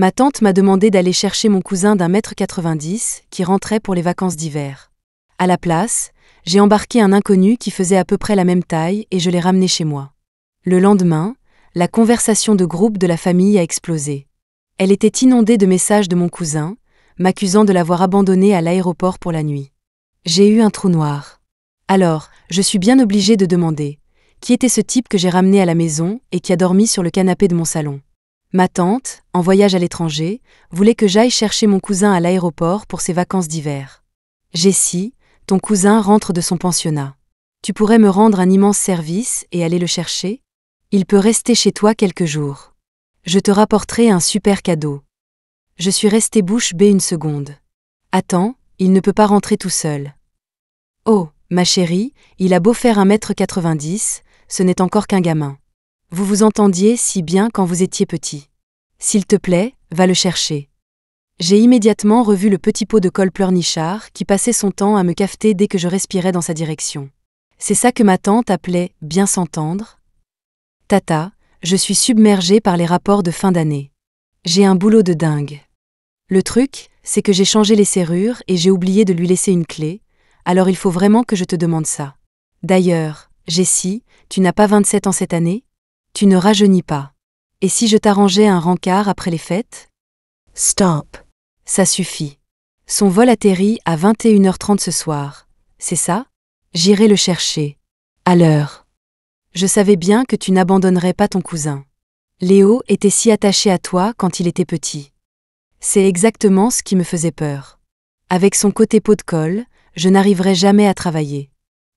Ma tante m'a demandé d'aller chercher mon cousin d'1,90 m qui rentrait pour les vacances d'hiver. À la place, j'ai embarqué un inconnu qui faisait à peu près la même taille et je l'ai ramené chez moi. Le lendemain, la conversation de groupe de la famille a explosé. Elle était inondée de messages de mon cousin, m'accusant de l'avoir abandonné à l'aéroport pour la nuit. J'ai eu un trou noir. Alors, je suis bien obligée de demander, qui était ce type que j'ai ramené à la maison et qui a dormi sur le canapé de mon salon? Ma tante, en voyage à l'étranger, voulait que j'aille chercher mon cousin à l'aéroport pour ses vacances d'hiver. Jessie, ton cousin rentre de son pensionnat. Tu pourrais me rendre un immense service et aller le chercher? Il peut rester chez toi quelques jours. Je te rapporterai un super cadeau. Je suis restée bouche bée une seconde. Attends, il ne peut pas rentrer tout seul. Oh, ma chérie, il a beau faire 1,90 m, ce n'est encore qu'un gamin. Vous vous entendiez si bien quand vous étiez petit. S'il te plaît, va le chercher. J'ai immédiatement revu le petit pot de colle pleurnichard qui passait son temps à me cafeter dès que je respirais dans sa direction. C'est ça que ma tante appelait « bien s'entendre ». Tata, je suis submergée par les rapports de fin d'année. J'ai un boulot de dingue. Le truc, c'est que j'ai changé les serrures et j'ai oublié de lui laisser une clé, alors il faut vraiment que je te demande ça. D'ailleurs, Jessie, tu n'as pas 27 ans cette année? Tu ne rajeunis pas. Et si je t'arrangeais un rencard après les fêtes? Stop. Ça suffit. Son vol atterrit à 21h30 ce soir. C'est ça? J'irai le chercher. À l'heure. Je savais bien que tu n'abandonnerais pas ton cousin. Léo était si attaché à toi quand il était petit. C'est exactement ce qui me faisait peur. Avec son côté pot de colle, je n'arriverai jamais à travailler.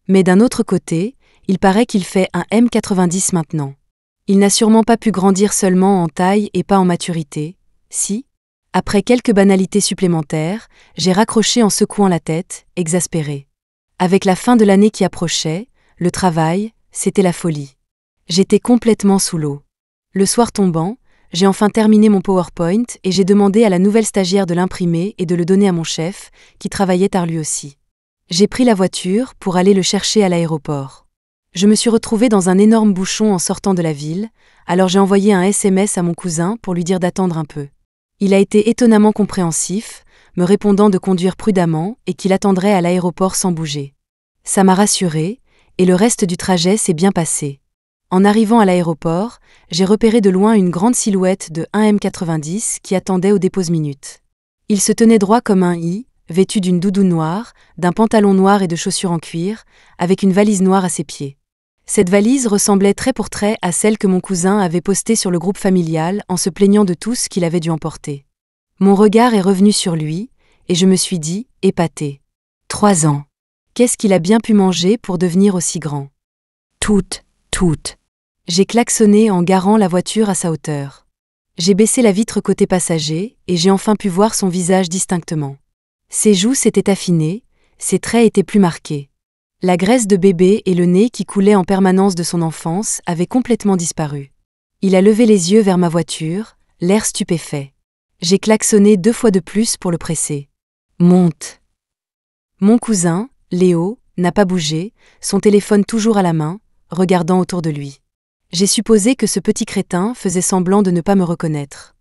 Mais d'un autre côté, il paraît qu'il fait 1,90 m maintenant. Il n'a sûrement pas pu grandir seulement en taille et pas en maturité, si? Après quelques banalités supplémentaires, j'ai raccroché en secouant la tête, exaspérée. Avec la fin de l'année qui approchait, le travail, c'était la folie. J'étais complètement sous l'eau. Le soir tombant, j'ai enfin terminé mon PowerPoint et j'ai demandé à la nouvelle stagiaire de l'imprimer et de le donner à mon chef, qui travaillait tard lui aussi. J'ai pris la voiture pour aller le chercher à l'aéroport. Je me suis retrouvée dans un énorme bouchon en sortant de la ville, alors j'ai envoyé un SMS à mon cousin pour lui dire d'attendre un peu. Il a été étonnamment compréhensif, me répondant de conduire prudemment et qu'il attendrait à l'aéroport sans bouger. Ça m'a rassurée, et le reste du trajet s'est bien passé. En arrivant à l'aéroport, j'ai repéré de loin une grande silhouette de 1,90 m qui attendait au dépose-minute. Il se tenait droit comme un i, vêtu d'une doudoune noire, d'un pantalon noir et de chaussures en cuir, avec une valise noire à ses pieds. Cette valise ressemblait trait pour trait à celle que mon cousin avait postée sur le groupe familial en se plaignant de tout ce qu'il avait dû emporter. Mon regard est revenu sur lui, et je me suis dit, épatée. 3 ans. Qu'est-ce qu'il a bien pu manger pour devenir aussi grand? Toutes. J'ai klaxonné en garant la voiture à sa hauteur. J'ai baissé la vitre côté passager et j'ai enfin pu voir son visage distinctement. Ses joues s'étaient affinées, ses traits étaient plus marqués. La graisse de bébé et le nez qui coulait en permanence de son enfance avaient complètement disparu. Il a levé les yeux vers ma voiture, l'air stupéfait. J'ai klaxonné 2 fois de plus pour le presser. Monte. Mon cousin, Léo, n'a pas bougé, son téléphone toujours à la main, regardant autour de lui. J'ai supposé que ce petit crétin faisait semblant de ne pas me reconnaître.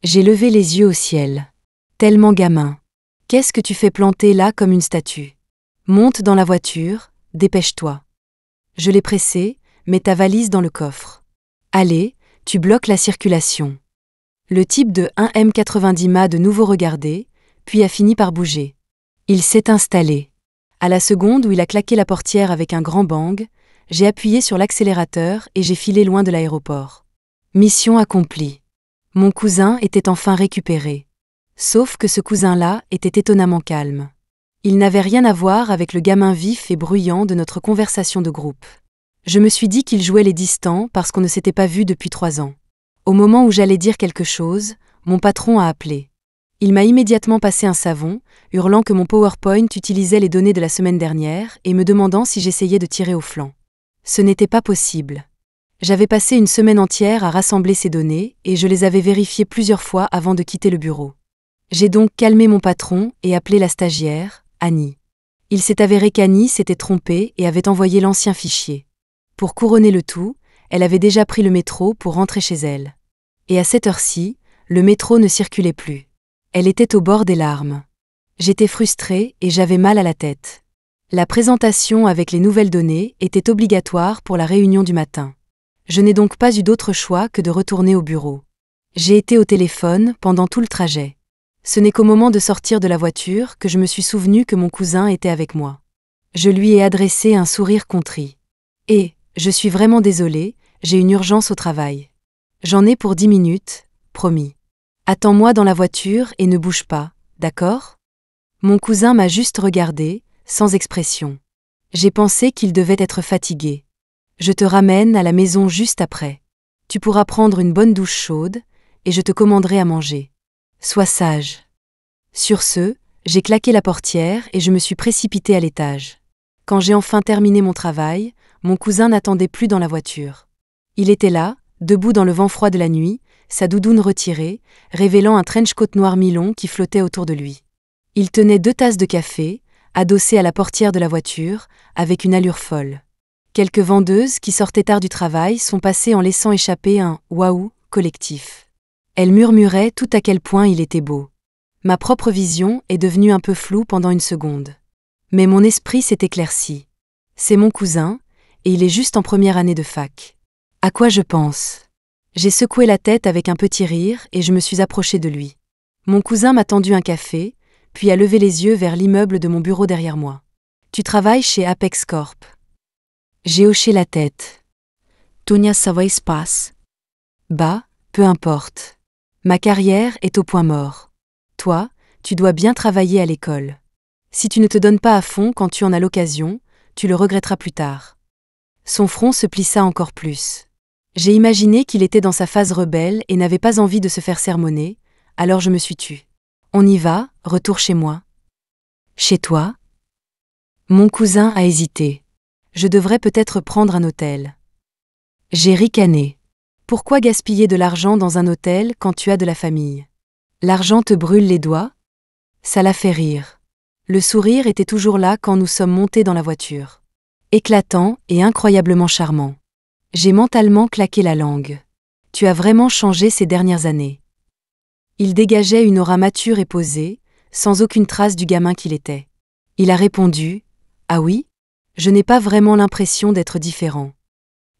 J'ai levé les yeux au ciel. Tellement gamin. Qu'est-ce que tu fais planter là comme une statue? Monte dans la voiture, dépêche-toi. Je l'ai pressé, mets ta valise dans le coffre. Allez, tu bloques la circulation. Le type de 1,90 m m'a de nouveau regardé, puis a fini par bouger. Il s'est installé. À la seconde où il a claqué la portière avec un grand bang, j'ai appuyé sur l'accélérateur et j'ai filé loin de l'aéroport. Mission accomplie. Mon cousin était enfin récupéré. Sauf que ce cousin-là était étonnamment calme. Il n'avait rien à voir avec le gamin vif et bruyant de notre conversation de groupe. Je me suis dit qu'il jouait les distants parce qu'on ne s'était pas vu depuis 3 ans. Au moment où j'allais dire quelque chose, mon patron a appelé. Il m'a immédiatement passé un savon, hurlant que mon PowerPoint utilisait les données de la semaine dernière et me demandant si j'essayais de tirer au flanc. Ce n'était pas possible. J'avais passé une semaine entière à rassembler ces données et je les avais vérifiées plusieurs fois avant de quitter le bureau. J'ai donc calmé mon patron et appelé la stagiaire, Annie. Il s'est avéré qu'Annie s'était trompée et avait envoyé l'ancien fichier. Pour couronner le tout, elle avait déjà pris le métro pour rentrer chez elle. Et à cette heure-ci, Le métro ne circulait plus. Elle était au bord des larmes. J'étais frustrée et j'avais mal à la tête. La présentation avec les nouvelles données était obligatoire pour la réunion du matin. Je n'ai donc pas eu d'autre choix que de retourner au bureau. J'ai été au téléphone pendant tout le trajet. Ce n'est qu'au moment de sortir de la voiture que je me suis souvenu que mon cousin était avec moi. Je lui ai adressé un sourire contrit. « Je suis vraiment désolée, j'ai une urgence au travail. J'en ai pour 10 minutes, promis. Attends-moi dans la voiture et ne bouge pas, d'accord ?» Mon cousin m'a juste regardé, sans expression. J'ai pensé qu'il devait être fatigué. « Je te ramène à la maison juste après. Tu pourras prendre une bonne douche chaude, et je te commanderai à manger. Sois sage. » Sur ce, j'ai claqué la portière et je me suis précipitée à l'étage. Quand j'ai enfin terminé mon travail, mon cousin n'attendait plus dans la voiture. Il était là, debout dans le vent froid de la nuit, sa doudoune retirée, révélant un trench-coat noir mi-long qui flottait autour de lui. Il tenait 2 tasses de café, adossées à la portière de la voiture, avec une allure folle. Quelques vendeuses qui sortaient tard du travail sont passées en laissant échapper un « waouh » collectif. Elles murmuraient tout à quel point il était beau. Ma propre vision est devenue un peu floue pendant une seconde. Mais mon esprit s'est éclairci. C'est mon cousin, et il est juste en première année de fac. À quoi je pense ? J'ai secoué la tête avec un petit rire et je me suis approchée de lui. Mon cousin m'a tendu un café, puis a levé les yeux vers l'immeuble de mon bureau derrière moi. « Tu travailles chez Apex Corp ?» J'ai hoché la tête. Tonia savais pas. Bah, peu importe. Ma carrière est au point mort. Toi, tu dois bien travailler à l'école. Si tu ne te donnes pas à fond quand tu en as l'occasion, tu le regretteras plus tard. Son front se plissa encore plus. J'ai imaginé qu'il était dans sa phase rebelle et n'avait pas envie de se faire sermonner, alors je me suis tue. On y va, retour chez moi. Chez toi ? Mon cousin a hésité. Je devrais peut-être prendre un hôtel. J'ai ricané. Pourquoi gaspiller de l'argent dans un hôtel quand tu as de la famille ? L'argent te brûle les doigts ? Ça l'a fait rire. Le sourire était toujours là quand nous sommes montés dans la voiture. Éclatant et incroyablement charmant. J'ai mentalement claqué la langue. Tu as vraiment changé ces dernières années. Il dégageait une aura mature et posée, sans aucune trace du gamin qu'il était. Il a répondu « Ah oui ? Je n'ai pas vraiment l'impression d'être différent. »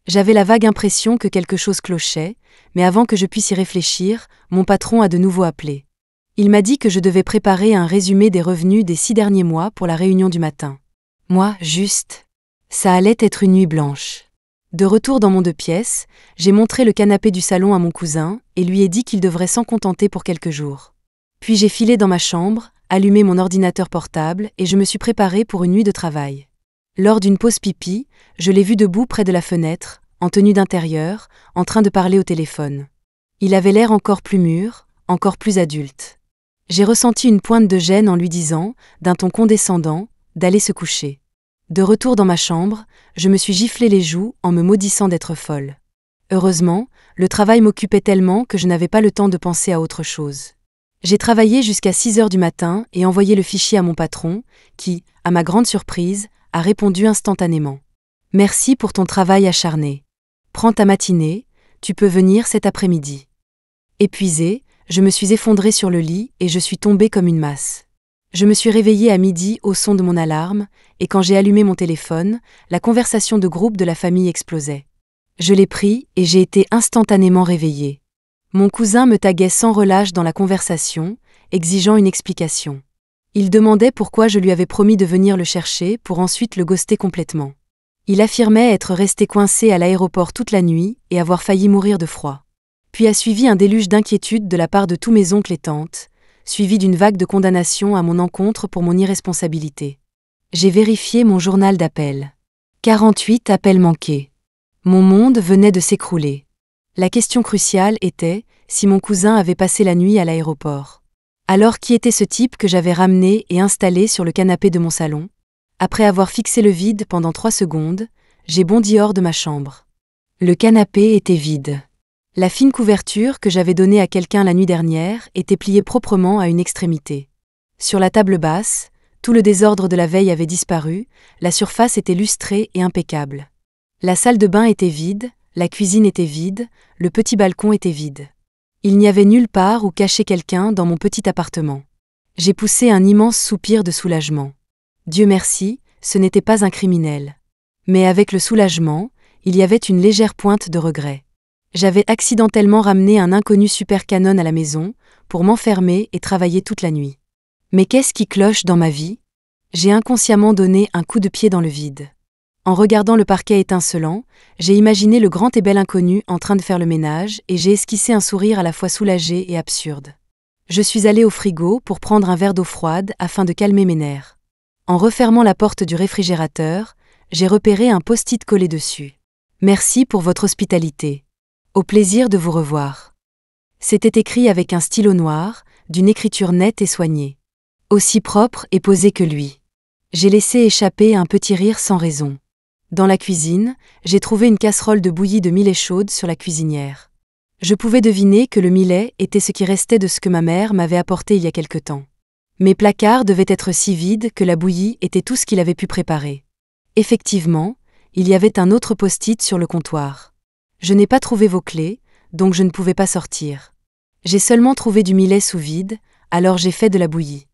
J'avais la vague impression que quelque chose clochait, mais avant que je puisse y réfléchir, mon patron a de nouveau appelé. Il m'a dit que je devais préparer un résumé des revenus des 6 derniers mois pour la réunion du matin. Moi, juste. Ça allait être une nuit blanche. De retour dans mon 2 pièces, j'ai montré le canapé du salon à mon cousin et lui ai dit qu'il devrait s'en contenter pour quelques jours. Puis j'ai filé dans ma chambre, allumé mon ordinateur portable et je me suis préparée pour une nuit de travail. Lors d'une pause pipi, je l'ai vu debout près de la fenêtre, en tenue d'intérieur, en train de parler au téléphone. Il avait l'air encore plus mûr, encore plus adulte. J'ai ressenti une pointe de gêne en lui disant, d'un ton condescendant, d'aller se coucher. De retour dans ma chambre, je me suis giflé les joues en me maudissant d'être folle. Heureusement, le travail m'occupait tellement que je n'avais pas le temps de penser à autre chose. J'ai travaillé jusqu'à 6 heures du matin et envoyé le fichier à mon patron, qui, à ma grande surprise, a répondu instantanément. « Merci pour ton travail acharné. Prends ta matinée, tu peux venir cet après-midi. » Épuisée, je me suis effondrée sur le lit et je suis tombée comme une masse. Je me suis réveillée à midi au son de mon alarme, et quand j'ai allumé mon téléphone, la conversation de groupe de la famille explosait. Je l'ai pris et j'ai été instantanément réveillée. Mon cousin me taguait sans relâche dans la conversation, exigeant une explication. Il demandait pourquoi je lui avais promis de venir le chercher pour ensuite le ghoster complètement. Il affirmait être resté coincé à l'aéroport toute la nuit et avoir failli mourir de froid. Puis a suivi un déluge d'inquiétude de la part de tous mes oncles et tantes, suivi d'une vague de condamnation à mon encontre pour mon irresponsabilité. J'ai vérifié mon journal d'appels. 48 appels manqués. Mon monde venait de s'écrouler. La question cruciale était si mon cousin avait passé la nuit à l'aéroport. Alors qui était ce type que j'avais ramené et installé sur le canapé de mon salon ? Après avoir fixé le vide pendant 3 secondes, j'ai bondi hors de ma chambre. Le canapé était vide. La fine couverture que j'avais donnée à quelqu'un la nuit dernière était pliée proprement à une extrémité. Sur la table basse, tout le désordre de la veille avait disparu, la surface était lustrée et impeccable. La salle de bain était vide, la cuisine était vide, le petit balcon était vide. Il n'y avait nulle part où cacher quelqu'un dans mon petit appartement. J'ai poussé un immense soupir de soulagement. Dieu merci, ce n'était pas un criminel. Mais avec le soulagement, il y avait une légère pointe de regret. J'avais accidentellement ramené un inconnu super canon à la maison, pour m'enfermer et travailler toute la nuit. Mais qu'est-ce qui cloche dans ma vie ? J'ai inconsciemment donné un coup de pied dans le vide. En regardant le parquet étincelant, j'ai imaginé le grand et bel inconnu en train de faire le ménage et j'ai esquissé un sourire à la fois soulagé et absurde. Je suis allé au frigo pour prendre un verre d'eau froide afin de calmer mes nerfs. En refermant la porte du réfrigérateur, j'ai repéré un post-it collé dessus. Merci pour votre hospitalité. Au plaisir de vous revoir. C'était écrit avec un stylo noir, d'une écriture nette et soignée. Aussi propre et posé que lui. J'ai laissé échapper un petit rire sans raison. Dans la cuisine, j'ai trouvé une casserole de bouillie de millet chaude sur la cuisinière. Je pouvais deviner que le millet était ce qui restait de ce que ma mère m'avait apporté il y a quelque temps. Mes placards devaient être si vides que la bouillie était tout ce qu'il avait pu préparer. Effectivement, il y avait un autre post-it sur le comptoir. Je n'ai pas trouvé vos clés, donc je ne pouvais pas sortir. J'ai seulement trouvé du millet sous vide, alors j'ai fait de la bouillie.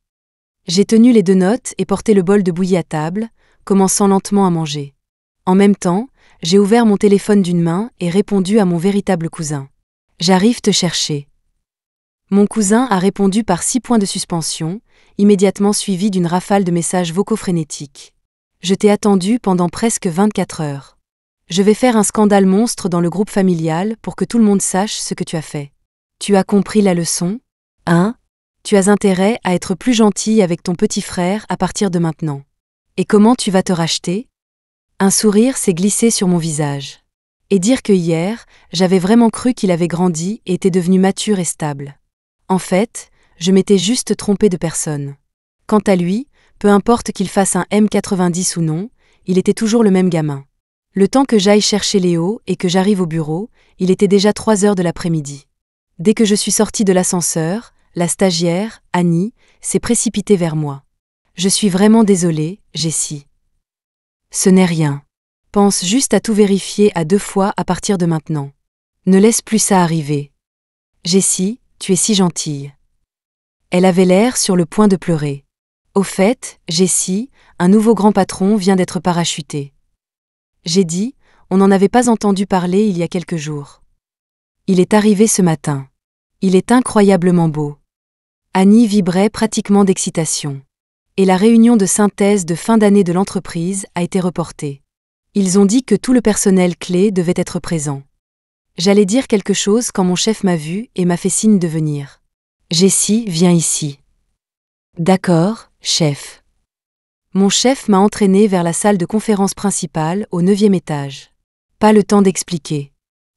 J'ai tenu les 2 notes et porté le bol de bouillie à table, commençant lentement à manger. En même temps, j'ai ouvert mon téléphone d'une main et répondu à mon véritable cousin. « J'arrive te chercher. » Mon cousin a répondu par 6 points de suspension, immédiatement suivi d'une rafale de messages vocaux frénétiques. « Je t'ai attendu pendant presque 24 heures. Je vais faire un scandale monstre dans le groupe familial pour que tout le monde sache ce que tu as fait. Tu as compris la leçon ? Hein ? Tu as intérêt à être plus gentil avec ton petit frère à partir de maintenant. Et comment tu vas te racheter ? » Un sourire s'est glissé sur mon visage. Et dire que hier, j'avais vraiment cru qu'il avait grandi et était devenu mature et stable. En fait, je m'étais juste trompée de personne. Quant à lui, peu importe qu'il fasse un M90 ou non, il était toujours le même gamin. Le temps que j'aille chercher Léo et que j'arrive au bureau, il était déjà 3 heures de l'après-midi. Dès que je suis sortie de l'ascenseur, la stagiaire, Annie, s'est précipitée vers moi. « Je suis vraiment désolée, Jessie. » « Ce n'est rien. Pense juste à tout vérifier à 2 fois à partir de maintenant. Ne laisse plus ça arriver. Jessie, tu es si gentille. » Elle avait l'air sur le point de pleurer. « Au fait, Jessie, un nouveau grand patron vient d'être parachuté. » J'ai dit, on n'en avait pas entendu parler il y a quelques jours. Il est arrivé ce matin. Il est incroyablement beau. Annie vibrait pratiquement d'excitation. Et la réunion de synthèse de fin d'année de l'entreprise a été reportée. Ils ont dit que tout le personnel clé devait être présent. J'allais dire quelque chose quand mon chef m'a vu et m'a fait signe de venir. « Jessie, viens ici. »« D'accord, chef. » Mon chef m'a entraîné vers la salle de conférence principale au 9e étage. Pas le temps d'expliquer.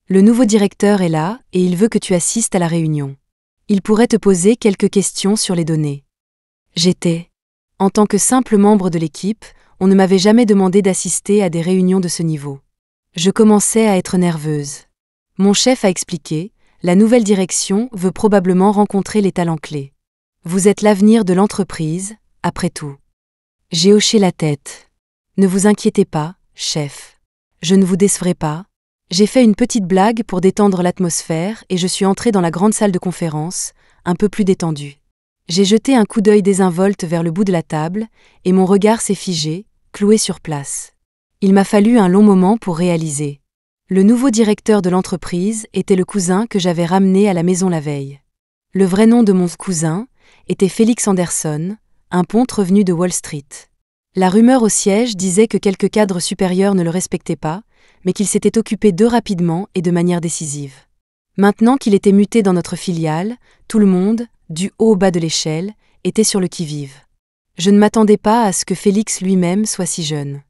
Le nouveau directeur est là et il veut que tu assistes à la réunion. Il pourrait te poser quelques questions sur les données. En tant que simple membre de l'équipe, on ne m'avait jamais demandé d'assister à des réunions de ce niveau. Je commençais à être nerveuse. Mon chef a expliqué, la nouvelle direction veut probablement rencontrer les talents clés. Vous êtes l'avenir de l'entreprise, après tout. J'ai hoché la tête. Ne vous inquiétez pas, chef. Je ne vous décevrai pas. J'ai fait une petite blague pour détendre l'atmosphère et je suis entrée dans la grande salle de conférence, un peu plus détendue. J'ai jeté un coup d'œil désinvolte vers le bout de la table, et mon regard s'est figé, cloué sur place. Il m'a fallu un long moment pour réaliser. Le nouveau directeur de l'entreprise était le cousin que j'avais ramené à la maison la veille. Le vrai nom de mon cousin était Félix Anderson, un ponte revenu de Wall Street. La rumeur au siège disait que quelques cadres supérieurs ne le respectaient pas, mais qu'il s'était occupé d'eux rapidement et de manière décisive. Maintenant qu'il était muté dans notre filiale, tout le monde, du haut au bas de l'échelle, était sur le qui-vive. Je ne m'attendais pas à ce que Félix lui-même soit si jeune.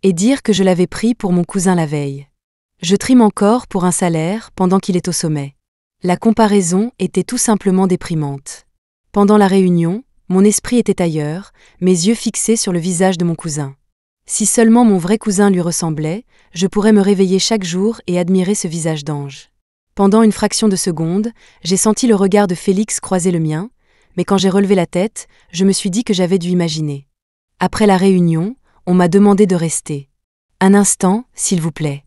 Et dire que je l'avais pris pour mon cousin la veille. Je trime encore pour un salaire pendant qu'il est au sommet. La comparaison était tout simplement déprimante. Pendant la réunion, mon esprit était ailleurs, mes yeux fixés sur le visage de mon cousin. Si seulement mon vrai cousin lui ressemblait, je pourrais me réveiller chaque jour et admirer ce visage d'ange. Pendant une fraction de seconde, j'ai senti le regard de Félix croiser le mien, mais quand j'ai relevé la tête, je me suis dit que j'avais dû imaginer. Après la réunion, on m'a demandé de rester. Un instant, s'il vous plaît.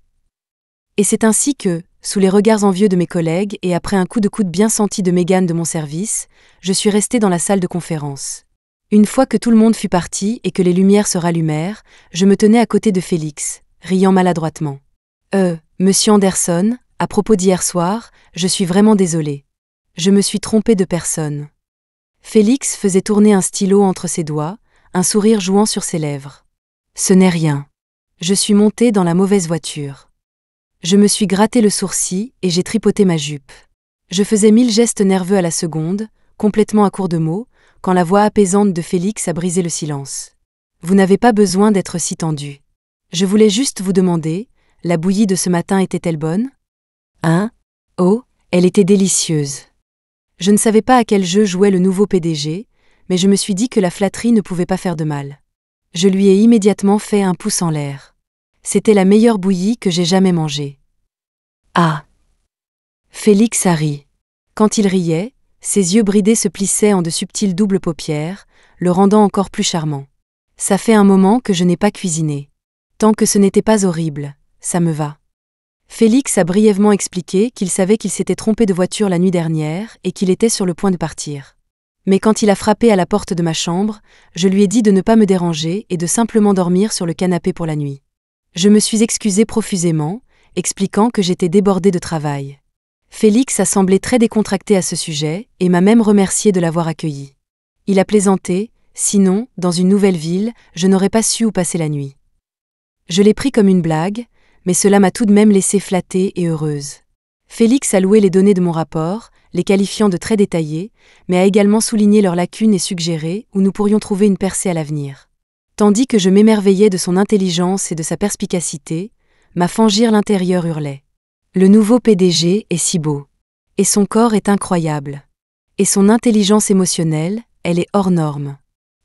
Et c'est ainsi que, sous les regards envieux de mes collègues et après un coup de coude bien senti de Megan de mon service, je suis restée dans la salle de conférence. Une fois que tout le monde fut parti et que les lumières se rallumèrent, je me tenais à côté de Félix, riant maladroitement. Monsieur Anderson, à propos d'hier soir, je suis vraiment désolée. Je me suis trompée de personne. Félix faisait tourner un stylo entre ses doigts, un sourire jouant sur ses lèvres. Ce n'est rien. Je suis montée dans la mauvaise voiture. Je me suis gratté le sourcil et j'ai tripoté ma jupe. Je faisais 1000 gestes nerveux à la seconde, complètement à court de mots, quand la voix apaisante de Félix a brisé le silence. Vous n'avez pas besoin d'être si tendu. Je voulais juste vous demander, la bouillie de ce matin était-elle bonne ? Hein ? Oh, elle était délicieuse. Je ne savais pas à quel jeu jouait le nouveau PDG, mais je me suis dit que la flatterie ne pouvait pas faire de mal. Je lui ai immédiatement fait un pouce en l'air. C'était la meilleure bouillie que j'ai jamais mangée. Ah ! Félix a ri. Quand il riait, ses yeux bridés se plissaient en de subtiles doubles paupières, le rendant encore plus charmant. Ça fait un moment que je n'ai pas cuisiné. Tant que ce n'était pas horrible, ça me va. Félix a brièvement expliqué qu'il savait qu'il s'était trompé de voiture la nuit dernière et qu'il était sur le point de partir. Mais quand il a frappé à la porte de ma chambre, je lui ai dit de ne pas me déranger et de simplement dormir sur le canapé pour la nuit. Je me suis excusée profusément, expliquant que j'étais débordée de travail. Félix a semblé très décontracté à ce sujet et m'a même remercié de l'avoir accueilli. Il a plaisanté, sinon, dans une nouvelle ville, je n'aurais pas su où passer la nuit. Je l'ai pris comme une blague, mais cela m'a tout de même laissée flattée et heureuse. Félix a loué les données de mon rapport, les qualifiant de très détaillées, mais a également souligné leurs lacunes et suggéré où nous pourrions trouver une percée à l'avenir. Tandis que je m'émerveillais de son intelligence et de sa perspicacité, ma fangire l'intérieur hurlait. Le nouveau PDG est si beau. Et son corps est incroyable. Et son intelligence émotionnelle, elle est hors norme.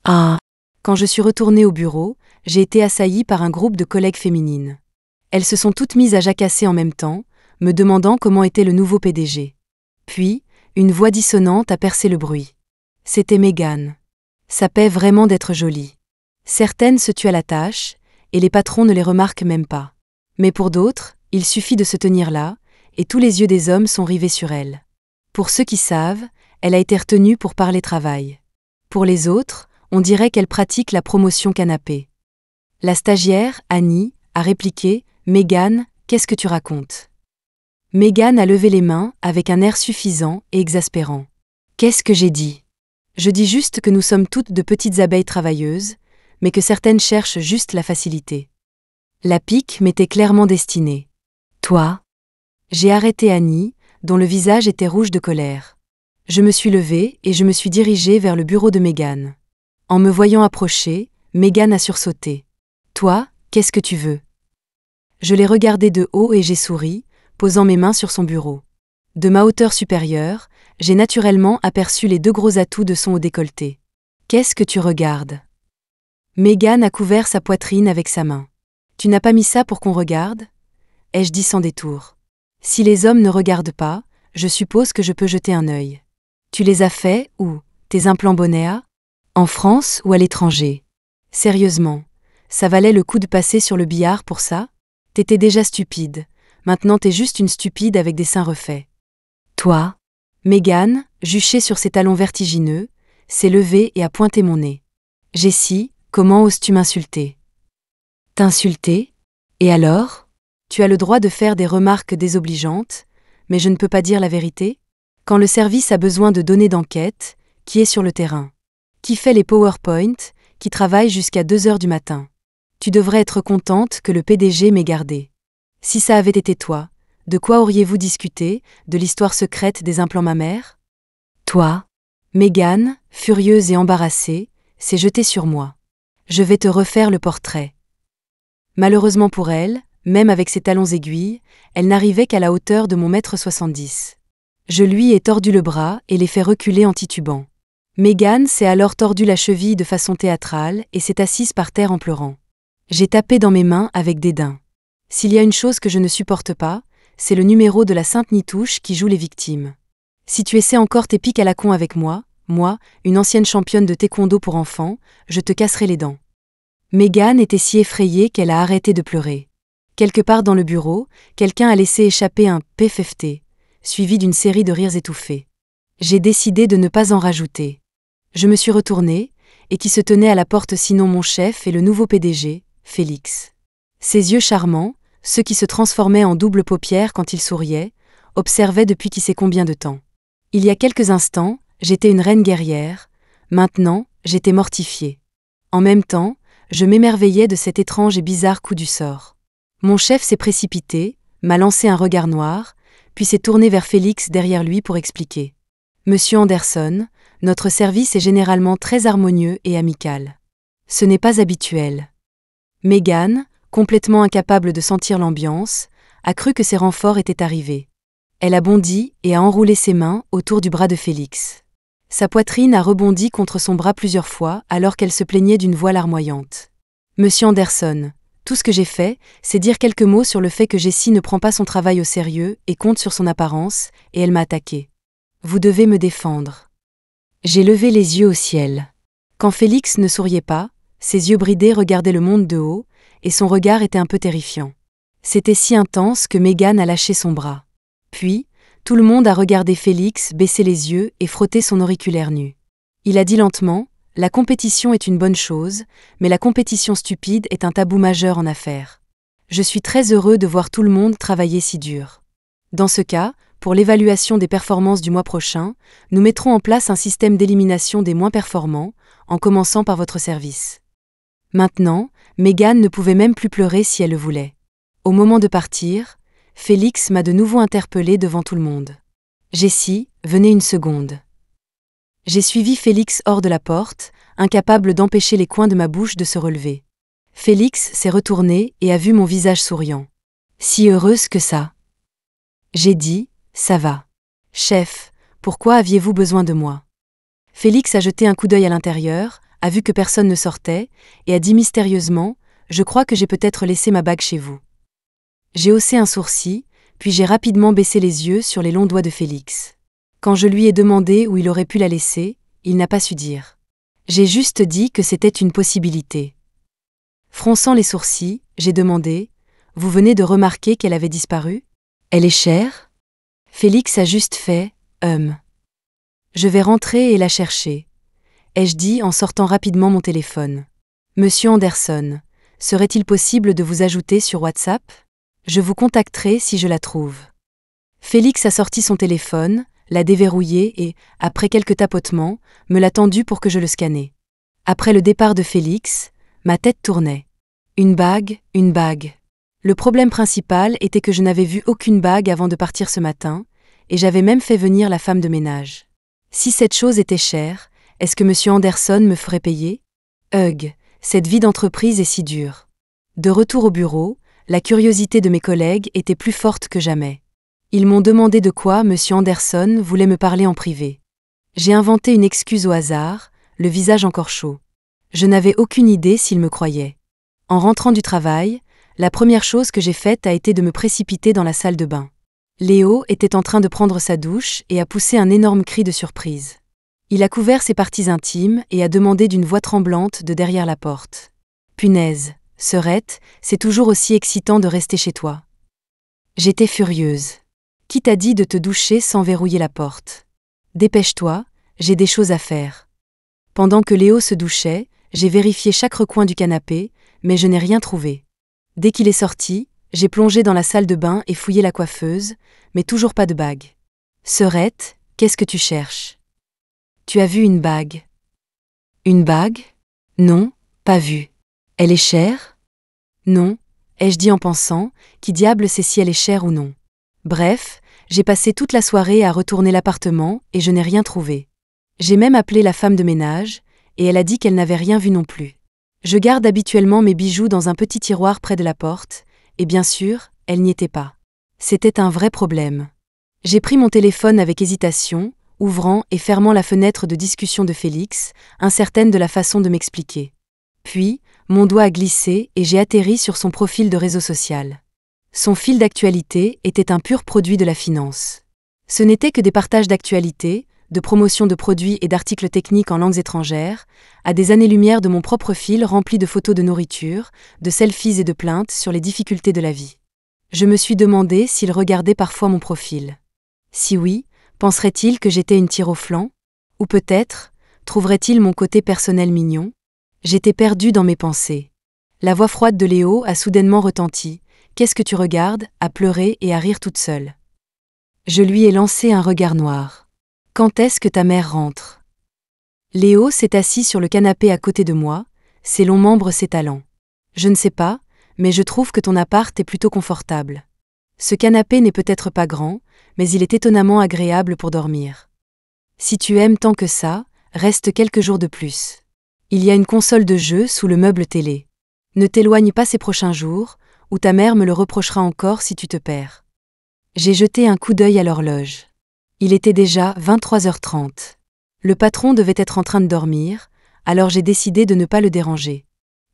Ah ! Quand je suis retournée au bureau, j'ai été assaillie par un groupe de collègues féminines. Elles se sont toutes mises à jacasser en même temps, me demandant comment était le nouveau PDG. Puis, une voix dissonante a percé le bruit. C'était Megan. Ça paie vraiment d'être jolie. Certaines se tuent à la tâche, et les patrons ne les remarquent même pas. Mais pour d'autres, il suffit de se tenir là, et tous les yeux des hommes sont rivés sur elle. Pour ceux qui savent, elle a été retenue pour parler travail. Pour les autres, on dirait qu'elle pratique la promotion canapé. La stagiaire, Annie, a répliqué « Megan, qu'est-ce que tu racontes ?» Megan a levé les mains avec un air suffisant et exaspérant. « Qu'est-ce que j'ai dit ? Je dis juste que nous sommes toutes de petites abeilles travailleuses, mais que certaines cherchent juste la facilité. » La pique m'était clairement destinée. « Toi ?» J'ai arrêté Annie, dont le visage était rouge de colère. Je me suis levée et je me suis dirigée vers le bureau de Megan. En me voyant approcher, Megan a sursauté. « Toi, qu'est-ce que tu veux ?» Je l'ai regardée de haut et j'ai souri, posant mes mains sur son bureau. De ma hauteur supérieure, j'ai naturellement aperçu les 2 gros atouts de son haut décolleté. « Qu'est-ce que tu regardes ?» Megan a couvert sa poitrine avec sa main. « Tu n'as pas mis ça pour qu'on regarde ?» ai-je dit sans détour. « Si les hommes ne regardent pas, je suppose que je peux jeter un œil. Tu les as faits où, tes implants Bonéa ? En France ou à l'étranger ? Sérieusement, ça valait le coup de passer sur le billard pour ça ? T'étais déjà stupide, maintenant t'es juste une stupide avec des seins refaits. Toi ?» Megan, juchée sur ses talons vertigineux, s'est levée et a pointé mon nez. « Jessie, comment oses-tu m'insulter ?» « T'insulter ? Et alors ? Tu as le droit de faire des remarques désobligeantes, mais je ne peux pas dire la vérité ? Quand le service a besoin de données d'enquête, qui est sur le terrain ? Qui fait les PowerPoint, qui travaille jusqu'à 2 heures du matin ? Tu devrais être contente que le PDG m'ait gardée. Si ça avait été toi, de quoi auriez-vous discuté, de l'histoire secrète des implants mammaires ? Toi ? Megan, furieuse et embarrassée, s'est jetée sur moi. Je vais te refaire le portrait. Malheureusement pour elle, même avec ses talons aiguilles, elle n'arrivait qu'à la hauteur de mon 1m70. Je lui ai tordu le bras et l'ai fait reculer en titubant. Megan s'est alors tordu la cheville de façon théâtrale et s'est assise par terre en pleurant. J'ai tapé dans mes mains avec dédain. S'il y a une chose que je ne supporte pas, c'est le numéro de la Sainte Nitouche qui joue les victimes. Si tu essaies encore tes piques à la con avec moi, une ancienne championne de taekwondo pour enfants, je te casserai les dents. Megan était si effrayée qu'elle a arrêté de pleurer. Quelque part dans le bureau, quelqu'un a laissé échapper un PFFT, suivi d'une série de rires étouffés. J'ai décidé de ne pas en rajouter. Je me suis retournée, et qui se tenait à la porte sinon mon chef et le nouveau PDG, Félix. Ses yeux charmants, ceux qui se transformaient en double paupières quand il souriait, observaient depuis qui sait combien de temps. Il y a quelques instants, j'étais une reine guerrière, maintenant, j'étais mortifiée. En même temps, je m'émerveillais de cet étrange et bizarre coup du sort. Mon chef s'est précipité, m'a lancé un regard noir, puis s'est tourné vers Félix derrière lui pour expliquer. « Monsieur Anderson, notre service est généralement très harmonieux et amical. Ce n'est pas habituel. » Megan, complètement incapable de sentir l'ambiance, a cru que ses renforts étaient arrivés. Elle a bondi et a enroulé ses mains autour du bras de Félix. Sa poitrine a rebondi contre son bras plusieurs fois alors qu'elle se plaignait d'une voix larmoyante. « Monsieur Anderson, tout ce que j'ai fait, c'est dire quelques mots sur le fait que Jessie ne prend pas son travail au sérieux et compte sur son apparence, et elle m'a attaqué. Vous devez me défendre. » J'ai levé les yeux au ciel. Quand Félix ne souriait pas, ses yeux bridés regardaient le monde de haut, et son regard était un peu terrifiant. C'était si intense que Megan a lâché son bras. Puis, tout le monde a regardé Félix baisser les yeux et frotter son auriculaire nu. Il a dit lentement, « La compétition est une bonne chose, mais la compétition stupide est un tabou majeur en affaires. Je suis très heureux de voir tout le monde travailler si dur. Dans ce cas, pour l'évaluation des performances du mois prochain, nous mettrons en place un système d'élimination des moins performants, en commençant par votre service. » Maintenant, Megan ne pouvait même plus pleurer si elle le voulait. Au moment de partir, Félix m'a de nouveau interpellée devant tout le monde. « Jessie, venez une seconde. » J'ai suivi Félix hors de la porte, incapable d'empêcher les coins de ma bouche de se relever. Félix s'est retourné et a vu mon visage souriant. « Si heureuse que ça. » J'ai dit, « Ça va. Chef, pourquoi aviez-vous besoin de moi ?» Félix a jeté un coup d'œil à l'intérieur, a vu que personne ne sortait, et a dit mystérieusement, « Je crois que j'ai peut-être laissé ma bague chez vous. » J'ai haussé un sourcil, puis j'ai rapidement baissé les yeux sur les longs doigts de Félix. Quand je lui ai demandé où il aurait pu la laisser, il n'a pas su dire. J'ai juste dit que c'était une possibilité. Fronçant les sourcils, j'ai demandé, « Vous venez de remarquer qu'elle avait disparu ? Elle est chère ?» Félix a juste fait, « Je vais rentrer et la chercher. » Ai-je dit en sortant rapidement mon téléphone. « Monsieur Anderson, serait-il possible de vous ajouter sur WhatsApp ? Je vous contacterai si je la trouve. » Félix a sorti son téléphone, l'a déverrouillé et, après quelques tapotements, me l'a tendu pour que je le scannais. Après le départ de Félix, ma tête tournait. Une bague, une bague. Le problème principal était que je n'avais vu aucune bague avant de partir ce matin, et j'avais même fait venir la femme de ménage. Si cette chose était chère, est-ce que M. Anderson me ferait payer ? Cette vie d'entreprise est si dure. De retour au bureau, la curiosité de mes collègues était plus forte que jamais. Ils m'ont demandé de quoi M. Anderson voulait me parler en privé. J'ai inventé une excuse au hasard, le visage encore chaud. Je n'avais aucune idée s'il me croyait. En rentrant du travail, la première chose que j'ai faite a été de me précipiter dans la salle de bain. Léo était en train de prendre sa douche et a poussé un énorme cri de surprise. Il a couvert ses parties intimes et a demandé d'une voix tremblante de derrière la porte. « Punaise, Sœurette, c'est toujours aussi excitant de rester chez toi. » J'étais furieuse. « Qui t'a dit de te doucher sans verrouiller la porte ? Dépêche-toi, j'ai des choses à faire. » Pendant que Léo se douchait, j'ai vérifié chaque recoin du canapé, mais je n'ai rien trouvé. Dès qu'il est sorti, j'ai plongé dans la salle de bain et fouillé la coiffeuse, mais toujours pas de bague. « Sœurette, qu'est-ce que tu cherches ? Tu as vu une bague ? » « Une bague ? Non, pas vue. Elle est chère ? Non, ai-je dit en pensant, qui diable sait si elle est chère ou non. Bref, j'ai passé toute la soirée à retourner l'appartement et je n'ai rien trouvé. J'ai même appelé la femme de ménage, et elle a dit qu'elle n'avait rien vu non plus. Je garde habituellement mes bijoux dans un petit tiroir près de la porte, et bien sûr, elle n'y était pas. C'était un vrai problème. J'ai pris mon téléphone avec hésitation, ouvrant et fermant la fenêtre de discussion de Félix, incertaine de la façon de m'expliquer. Puis, mon doigt a glissé et j'ai atterri sur son profil de réseau social. Son fil d'actualité était un pur produit de la finance. Ce n'était que des partages d'actualité, de promotion de produits et d'articles techniques en langues étrangères, à des années-lumière de mon propre fil rempli de photos de nourriture, de selfies et de plaintes sur les difficultés de la vie. Je me suis demandé s'il regardait parfois mon profil. Si oui, penserait-il que j'étais une tire au flanc? Ou peut-être, trouverait-il mon côté personnel mignon? J'étais perdue dans mes pensées. La voix froide de Léo a soudainement retenti. « Qu'est-ce que tu regardes ?» à pleurer et à rire toute seule. Je lui ai lancé un regard noir. « Quand est-ce que ta mère rentre ?» Léo s'est assis sur le canapé à côté de moi, ses longs membres s'étalant. « Je ne sais pas, mais je trouve que ton appart est plutôt confortable. Ce canapé n'est peut-être pas grand, mais il est étonnamment agréable pour dormir. Si tu aimes tant que ça, reste quelques jours de plus. Il y a une console de jeu sous le meuble télé. Ne t'éloigne pas ces prochains jours, ou ta mère me le reprochera encore si tu te perds. » J'ai jeté un coup d'œil à l'horloge. Il était déjà 23h30. Le patron devait être en train de dormir, alors j'ai décidé de ne pas le déranger.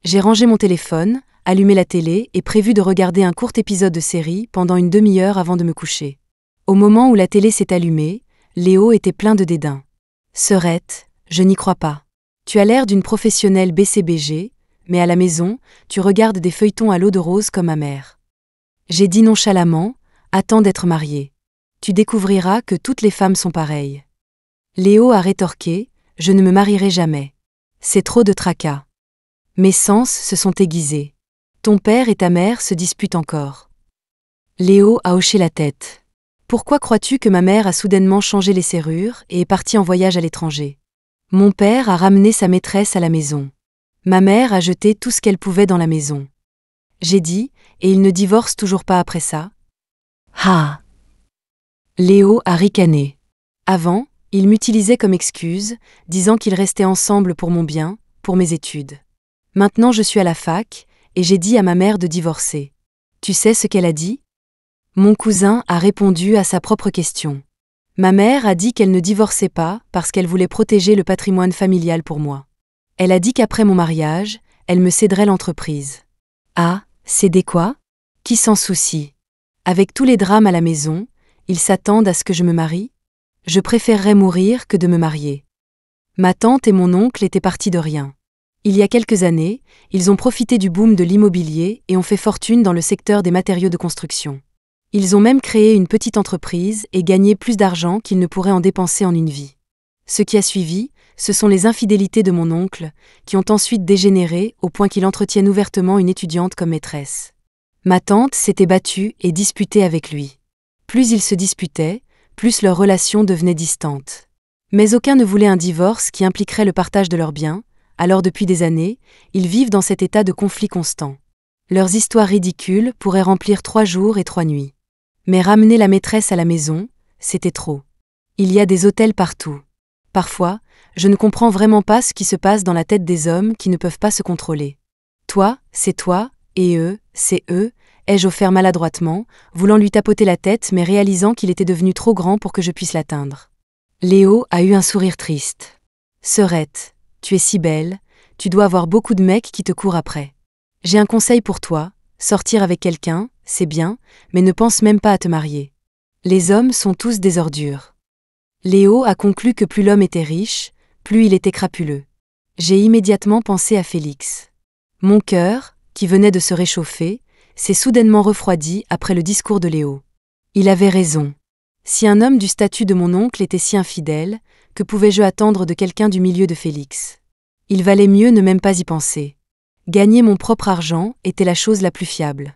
J'ai rangé mon téléphone, allumé la télé et prévu de regarder un court épisode de série pendant une demi-heure avant de me coucher. Au moment où la télé s'est allumée, Léo était plein de dédain. « Serette, je n'y crois pas. Tu as l'air d'une professionnelle BCBG, mais à la maison, tu regardes des feuilletons à l'eau de rose comme ma mère. » J'ai dit nonchalamment, « Attends d'être mariée. Tu découvriras que toutes les femmes sont pareilles. » Léo a rétorqué, « Je ne me marierai jamais. C'est trop de tracas. » Mes sens se sont aiguisés. Ton père et ta mère se disputent encore. Léo a hoché la tête. Pourquoi crois-tu que ma mère a soudainement changé les serrures et est partie en voyage à l'étranger? Mon père a ramené sa maîtresse à la maison. Ma mère a jeté tout ce qu'elle pouvait dans la maison. J'ai dit, et ils ne divorcent toujours pas après ça? Ah! Léo a ricané. Avant, il m'utilisait comme excuse, disant qu'ils restaient ensemble pour mon bien, pour mes études. Maintenant je suis à la fac, et j'ai dit à ma mère de divorcer. Tu sais ce qu'elle a dit? Mon cousin a répondu à sa propre question. Ma mère a dit qu'elle ne divorçait pas parce qu'elle voulait protéger le patrimoine familial pour moi. Elle a dit qu'après mon mariage, elle me céderait l'entreprise. Ah, céder quoi? Qui s'en soucie? Avec tous les drames à la maison, ils s'attendent à ce que je me marie? Je préférerais mourir que de me marier. Ma tante et mon oncle étaient partis de rien. Il y a quelques années, ils ont profité du boom de l'immobilier et ont fait fortune dans le secteur des matériaux de construction. Ils ont même créé une petite entreprise et gagné plus d'argent qu'ils ne pourraient en dépenser en une vie. Ce qui a suivi, ce sont les infidélités de mon oncle, qui ont ensuite dégénéré au point qu'il entretienne ouvertement une étudiante comme maîtresse. Ma tante s'était battue et disputée avec lui. Plus ils se disputaient, plus leur relation devenait distante. Mais aucun ne voulait un divorce qui impliquerait le partage de leurs biens, alors depuis des années, ils vivent dans cet état de conflit constant. Leurs histoires ridicules pourraient remplir 3 jours et 3 nuits. Mais ramener la maîtresse à la maison, c'était trop. Il y a des hôtels partout. Parfois, je ne comprends vraiment pas ce qui se passe dans la tête des hommes qui ne peuvent pas se contrôler. Toi, c'est toi, et eux, c'est eux, ai-je offert maladroitement, voulant lui tapoter la tête mais réalisant qu'il était devenu trop grand pour que je puisse l'atteindre. Léo a eu un sourire triste. Serette, tu es si belle, tu dois avoir beaucoup de mecs qui te courent après. J'ai un conseil pour toi, sortir avec quelqu'un, c'est bien, mais ne pense même pas à te marier. Les hommes sont tous des ordures. Léo a conclu que plus l'homme était riche, plus il était crapuleux. J'ai immédiatement pensé à Félix. Mon cœur, qui venait de se réchauffer, s'est soudainement refroidi après le discours de Léo. Il avait raison. Si un homme du statut de mon oncle était si infidèle, que pouvais-je attendre de quelqu'un du milieu de Félix? Il valait mieux ne même pas y penser. Gagner mon propre argent était la chose la plus fiable.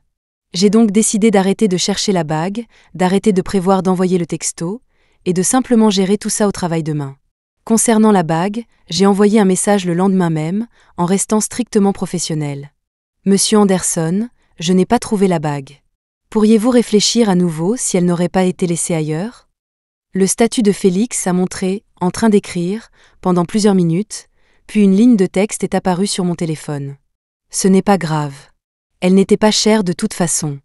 J'ai donc décidé d'arrêter de chercher la bague, d'arrêter de prévoir d'envoyer le texto, et de simplement gérer tout ça au travail demain. Concernant la bague, j'ai envoyé un message le lendemain même, en restant strictement professionnel. Monsieur Anderson, je n'ai pas trouvé la bague. Pourriez-vous réfléchir à nouveau si elle n'aurait pas été laissée ailleurs? Le statut de Félix a montré, en train d'écrire, pendant plusieurs minutes, puis une ligne de texte est apparue sur mon téléphone. Ce n'est pas grave. Elle n'était pas chère de toute façon.